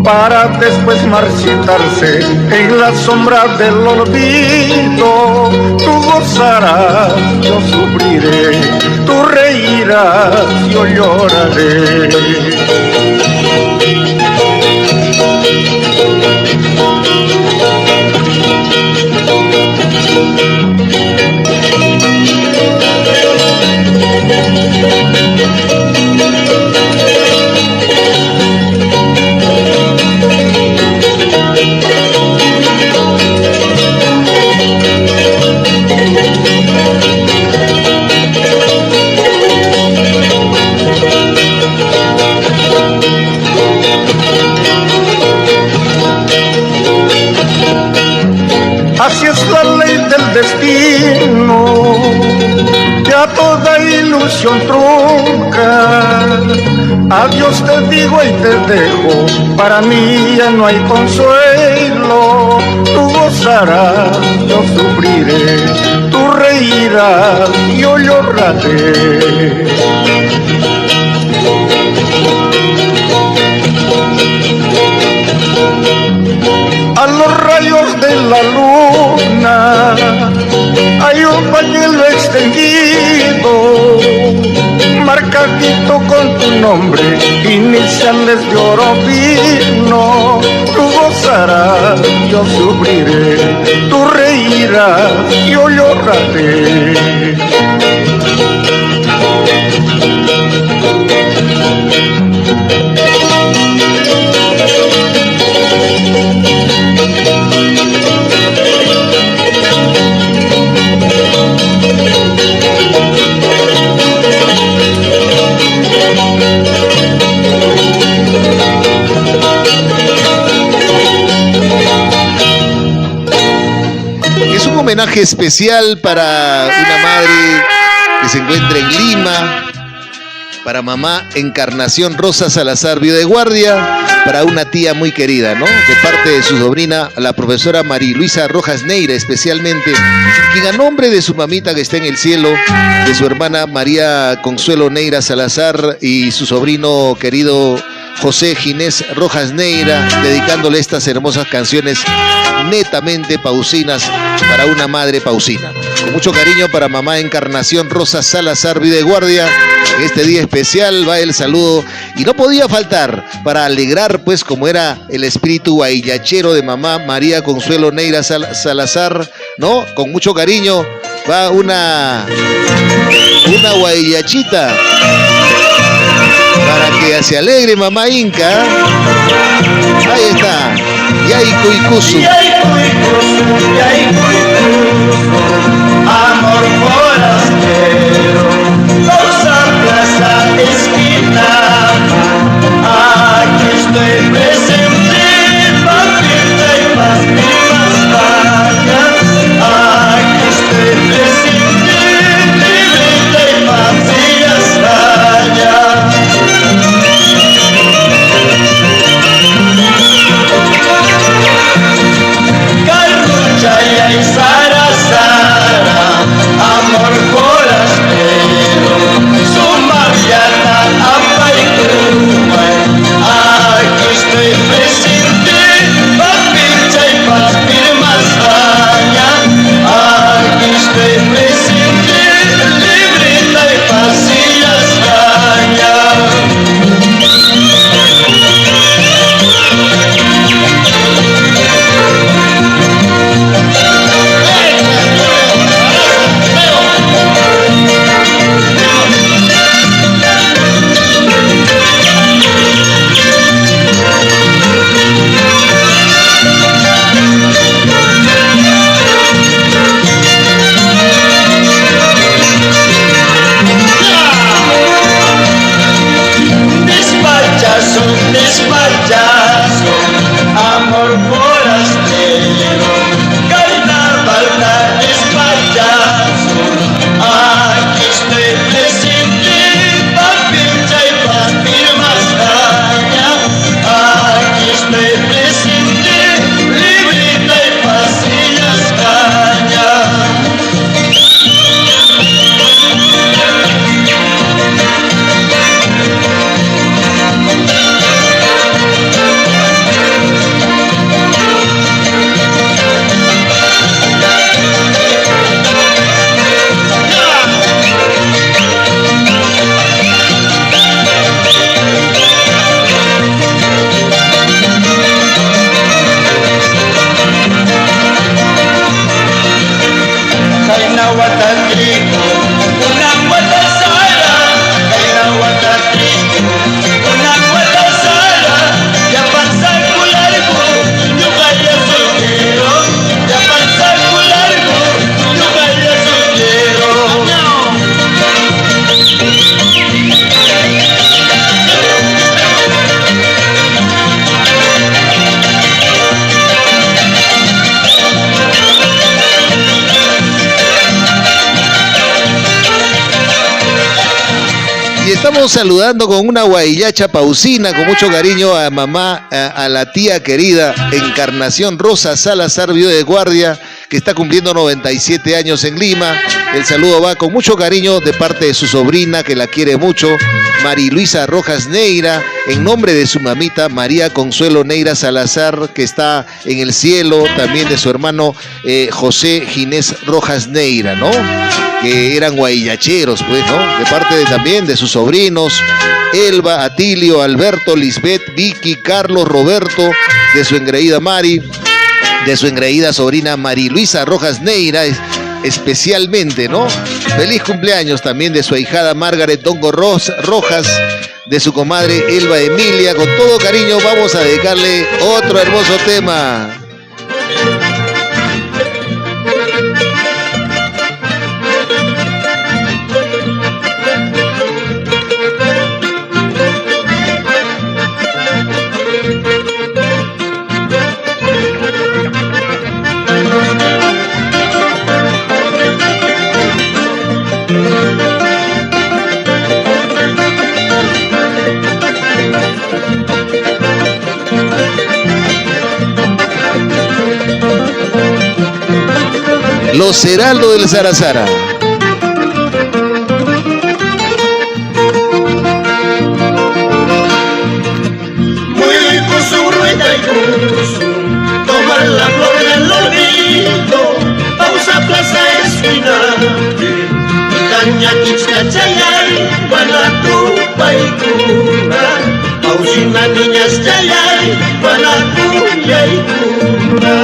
para después marchitarse en la sombra del olvido. Tú gozarás, yo sufriré, tú reirás, yo lloraré. Así es la ley del destino, ya toda ilusión trunca. Adiós te digo y te dejo, para mí ya no hay consuelo. Tú gozarás, yo sufriré, tú reirás, yo lloraré. A los rayos de la luna hay un pañuelo extendido, marcadito con tu nombre, iniciales de oro vino. Tú gozarás, yo sufriré, tú reirás, yo lloraré. homenaje especial para una madre que se encuentra en Lima, para mamá Encarnación Rosa Salazar, viuda de guardia, para una tía muy querida, ¿no? De parte de su sobrina, la profesora María Luisa Rojas Neira, especialmente, quien a nombre de su mamita que está en el cielo, de su hermana María Consuelo Neira Salazar y su sobrino querido José Ginés Rojas Neira, dedicándole estas hermosas canciones netamente pausinas para una madre pausina. Con mucho cariño para mamá Encarnación Rosa Salazar, viuda de guardia. En este día especial va el saludo y no podía faltar para alegrar, pues, como era el espíritu guayachero de mamá María Consuelo Neira Salazar, ¿no? Con mucho cariño va una guayachita para que se alegre mamá Inca. Ahí está. Yaycuicusu. Amor forastero, cosa plaza esquina. Aquí estoy presente, papita y paz y más vaya. Aquí estoy presente, libreta y paz y hasta Carluchaya y Sara Sara, amor forastero, su mariata apa y cruel. Aquí estoy presente, papicha y paz firmas vaya. Aquí estoy presente, libreta y pasillas vaya. Despachazo, amor forastero, carnaval da despachazo. Aquí estoy presente, papita y paz firmas caña. Aquí estoy presente, librita y pasillas caña. Estamos saludando con una guayillacha pausina, con mucho cariño a mamá, a la tía querida Encarnación Rosa Salazar, viuda de guardia, que está cumpliendo 97 años en Lima. El saludo va con mucho cariño de parte de su sobrina, que la quiere mucho, María Luisa Rojas Neira, en nombre de su mamita María Consuelo Neira Salazar, que está en el cielo, también de su hermano José Ginés Rojas Neira, ¿no? Que eran guayillacheros, pues, ¿no? De parte también de sus sobrinos, Elba, Atilio, Alberto, Lisbeth, Vicky, Carlos, Roberto, de su engreída Mari, de su engreída sobrina María Luisa Rojas Neira, especialmente, ¿no? Feliz cumpleaños también de su ahijada Margaret Dongo Rojas, de su comadre Elba Emilia. Con todo cariño vamos a dedicarle otro hermoso tema. Los Heraldos del Zarazara. Muy con su rueda y curso, tomar la flor del olvido, pausa plaza esquinante, caña kichkachayay, manatu paikuna, pausina niñas chayay, manatu yaikuna.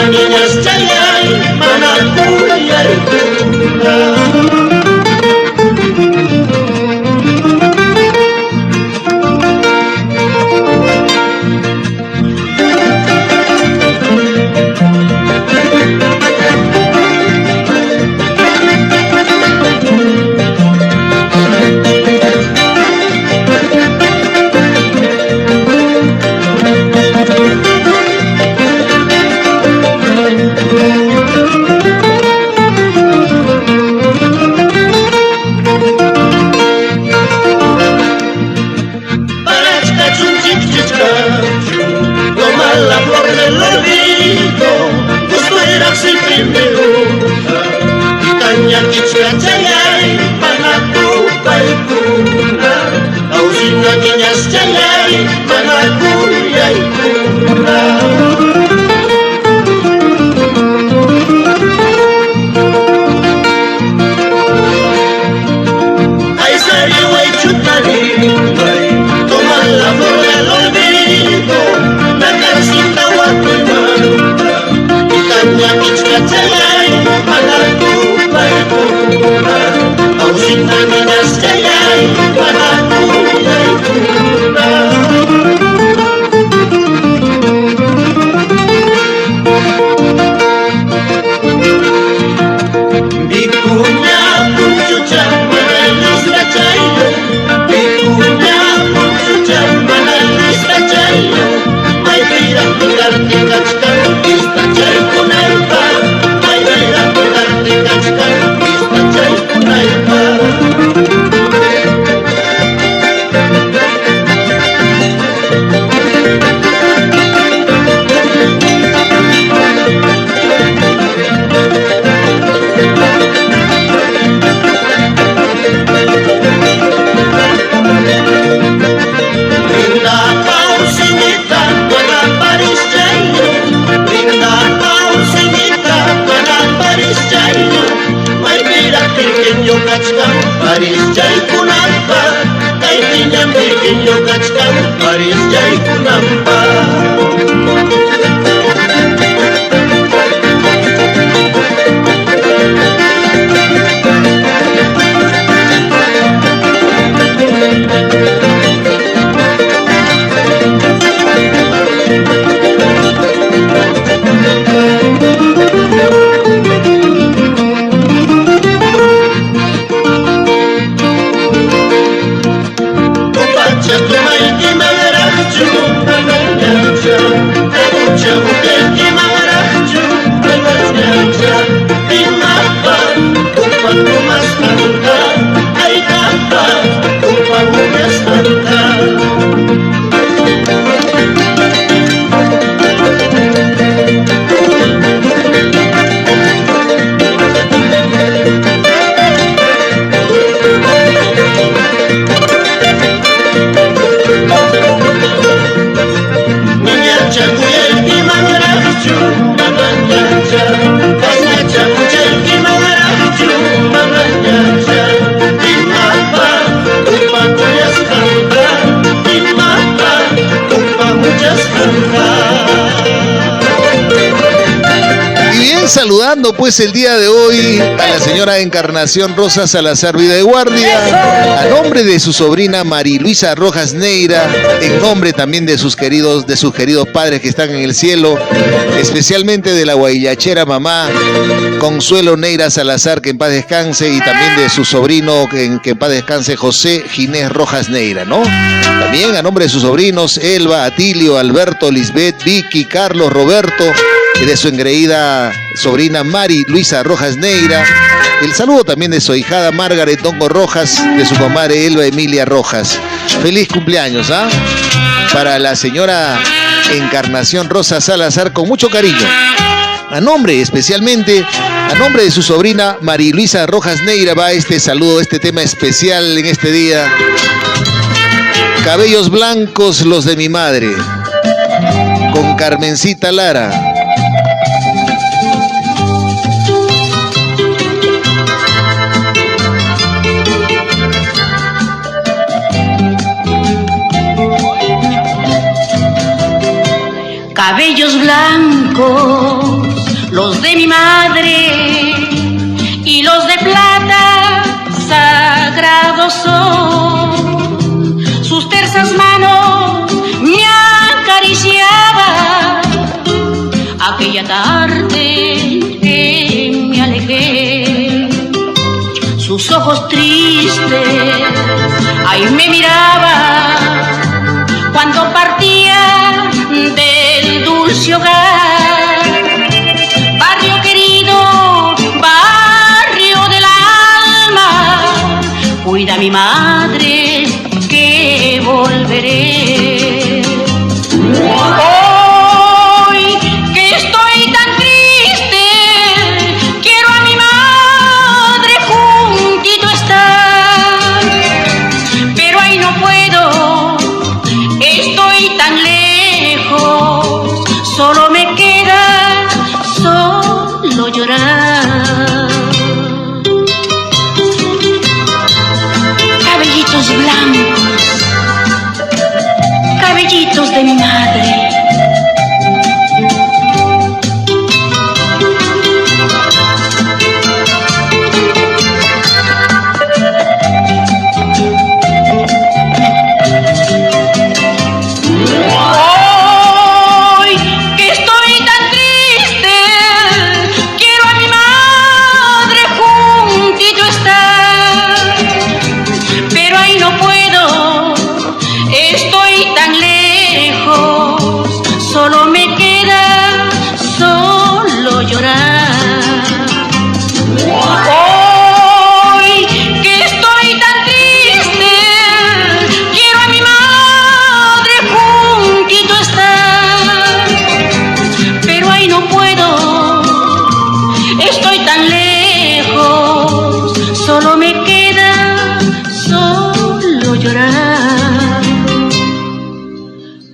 Niñas chayay, manatu yaikuna. saludando pues el día de hoy a la señora Encarnación Rosa Salazar Vida de Guardia, a nombre de su sobrina Mari Luisa Rojas Neira, en nombre también de sus queridos padres que están en el cielo, especialmente de la guayachera mamá Consuelo Neira Salazar, que en paz descanse, y también de su sobrino, que en paz descanse, José Ginés Rojas Neira, ¿no? También a nombre de sus sobrinos Elba, Atilio, Alberto, Lisbeth, Vicky, Carlos, Roberto, y de su engreída sobrina Mari Luisa Rojas Neira. El saludo también de su ahijada Margaret Dongo Rojas, de su comadre Elba Emilia Rojas. Feliz cumpleaños, ¿ah? Para la señora Encarnación Rosa Salazar, con mucho cariño. Especialmente a nombre de su sobrina Mari Luisa Rojas Neira, va este saludo, este tema especial en este día. Cabellos blancos los de mi madre, con Carmencita Lara. Cabellos blancos, los de mi madre, y los de plata sagrados son. Sus tersas manos me acariciaban aquella tarde que me alejé. Sus ojos tristes ahí me miraban cuando partía del dulce hogar. Barrio querido, barrio del alma, cuida a mi madre que volveré. Hoy que estoy tan triste, quiero a mi madre juntito estar, pero ahí no puedo, estoy tan lejos, solo me queda solo llorar. Cabellitos blancos, cabellitos de mi madre.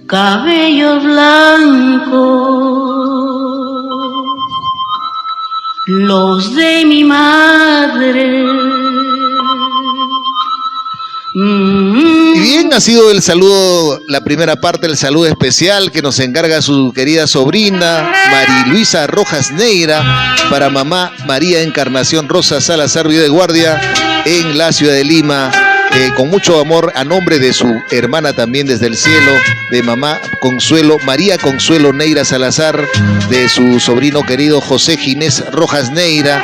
Cabello blanco, los de mi madre. Y bien, ha sido el saludo, la primera parte del saludo especial que nos encarga su querida sobrina Mari Luisa Rojas Neira para mamá María Encarnación Rosa Salazar Vida de Guardia en la ciudad de Lima. Con mucho amor a nombre de su hermana también desde el cielo, de mamá Consuelo, María Consuelo Neira Salazar, de su sobrino querido José Ginés Rojas Neira,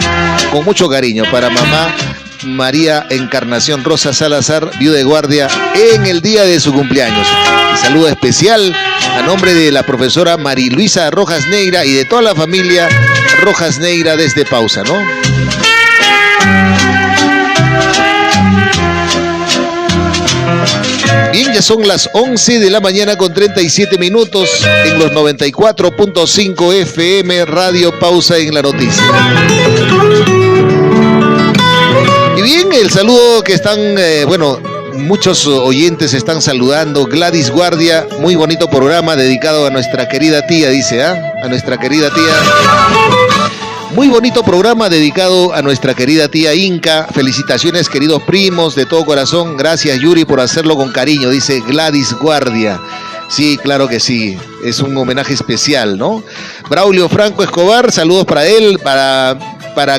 con mucho cariño para mamá María Encarnación Rosa Salazar, viuda de guardia, en el día de su cumpleaños. Y saludo especial a nombre de la profesora Mari Luisa Rojas Neira y de toda la familia Rojas Neira desde Pausa, ¿no? Bien, ya son las 11 de la mañana con 37 minutos en los 94.5 FM Radio Pausa en la Noticia. Y bien, el saludo que están, muchos oyentes están saludando. Gladys Guardia, muy bonito programa dedicado a nuestra querida tía, dice, a nuestra querida tía. Muy bonito programa dedicado a nuestra querida tía Inca. Felicitaciones, queridos primos, de todo corazón. Gracias, Yuri, por hacerlo con cariño, dice Gladys Guardia. Sí, claro que sí. es un homenaje especial, ¿no? Braulio Franco Escobar, saludos para él, para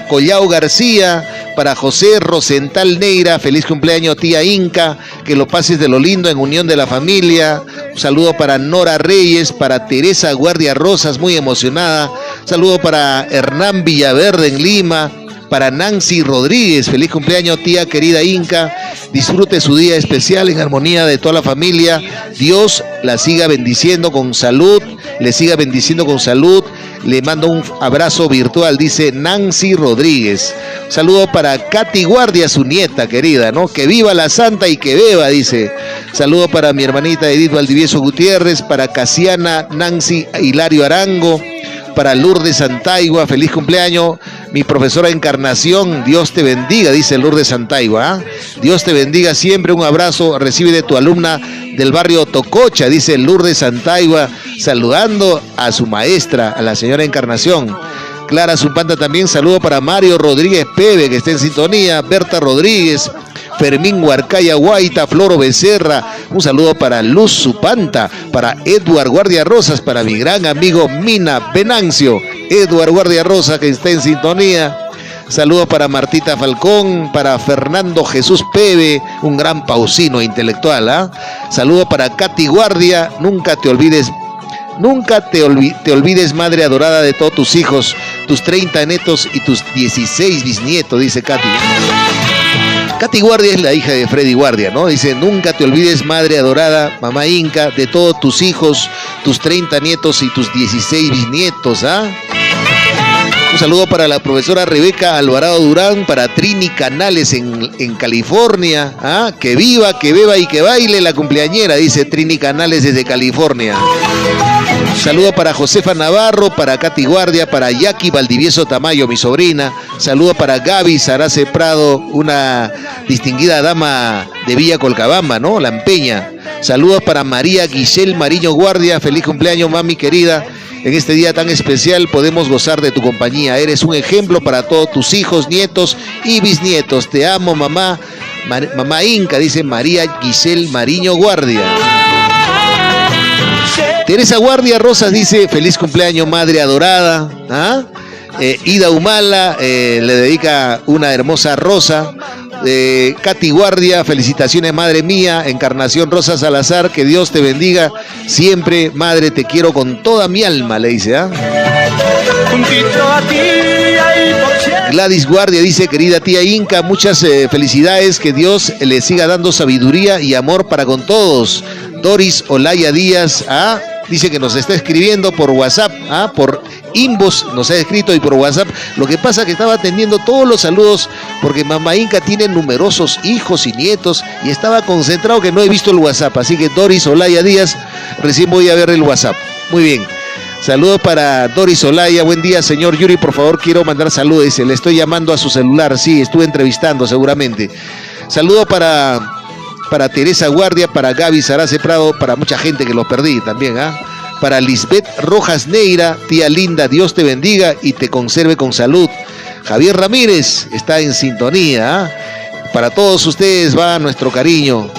Collao García, para José Rosental Neira, feliz cumpleaños tía Inca, que lo pases de lo lindo en unión de la familia. Un saludo para Nora Reyes, para Teresa Guardia Rosas, muy emocionada. Saludo para Hernán Villaverde en Lima, para Nancy Rodríguez, feliz cumpleaños tía querida Inca, disfrute su día especial en armonía de toda la familia, Dios la siga bendiciendo con salud, le siga bendiciendo con salud, le mando un abrazo virtual, dice Nancy Rodríguez. Saludo para Katy Guardia, su nieta querida, ¿no? Que viva la santa y que beba, dice. Saludo para mi hermanita Edith Valdivieso Gutiérrez, para Casiana Nancy Hilario Arango, para Lourdes Santaigua, feliz cumpleaños, mi profesora Encarnación, Dios te bendiga, dice Lourdes Santaigua, ¿eh? Dios te bendiga siempre, un abrazo, recibe de tu alumna del barrio Tococha, dice Lourdes Santaigua, saludando a su maestra, a la señora Encarnación. Clara Zumpanta también, saludo para Mario Rodríguez Pebe, que está en sintonía, Berta Rodríguez, Fermín Huarcaya Guaita, Floro Becerra, un saludo para Luz Supanta, para Edward Guardia Rosas, para mi gran amigo Mina Venancio, Edward Guardia Rosa que está en sintonía. Saludos para Martita Falcón, para Fernando Jesús Pebe, un gran pausino intelectual, ¿eh? Saludos para Katy Guardia, nunca te olvides, madre adorada de todos tus hijos, tus 30 netos y tus 16 bisnietos, dice Katy. Katy Guardia es la hija de Freddy Guardia, ¿no? Dice, nunca te olvides, madre adorada, mamá Inca, de todos tus hijos, tus 30 nietos y tus 16 bisnietos, ¿ah? Un saludo para la profesora Rebeca Alvarado Durán, para Trini Canales en California, ¿ah? Que viva, que beba y que baile la cumpleañera, dice Trini Canales desde California. Saludo para Josefa Navarro, para Katy Guardia, para Jackie Valdivieso Tamayo, mi sobrina. Saludo para Gaby Sarace Prado, una distinguida dama de Villa Colcabamba, ¿no? Lampeña. Saludos para María Guisel Mariño Guardia, feliz cumpleaños, mami querida. En este día tan especial podemos gozar de tu compañía. Eres un ejemplo para todos tus hijos, nietos y bisnietos. Te amo, mamá. Mamá Inca, dice María Guisel Mariño Guardia. Teresa Guardia Rosas dice, feliz cumpleaños, madre adorada. ¿Ah? Ida Humala le dedica una hermosa rosa. Katy Guardia, felicitaciones, madre mía. Encarnación Rosa Salazar, que Dios te bendiga siempre, madre, te quiero con toda mi alma, le dice. ¿Ah? Gladys Guardia dice, querida tía Inca, muchas felicidades, que Dios le siga dando sabiduría y amor para con todos. Doris Olaya Díaz, ¿ah? Dice que nos está escribiendo por WhatsApp, ¿ah? Por inbox nos ha escrito y por WhatsApp. Lo que pasa es que estaba atendiendo todos los saludos porque mamá Inca tiene numerosos hijos y nietos y estaba concentrado que no he visto el WhatsApp. Así que Doris Olaya Díaz, recién voy a ver el WhatsApp. Muy bien. Saludos para Doris Olaya. Buen día, señor Yuri. Por favor, quiero mandar saludos. Dice, le estoy llamando a su celular. Sí, estuve entrevistando seguramente. Saludos para Teresa Guardia, para Gaby Sarace Prado, para mucha gente que los perdí también, ¿ah? Para Lisbeth Rojas Neira, tía linda, Dios te bendiga y te conserve con salud. Javier Ramírez está en sintonía, ¿ah? Para todos ustedes va nuestro cariño.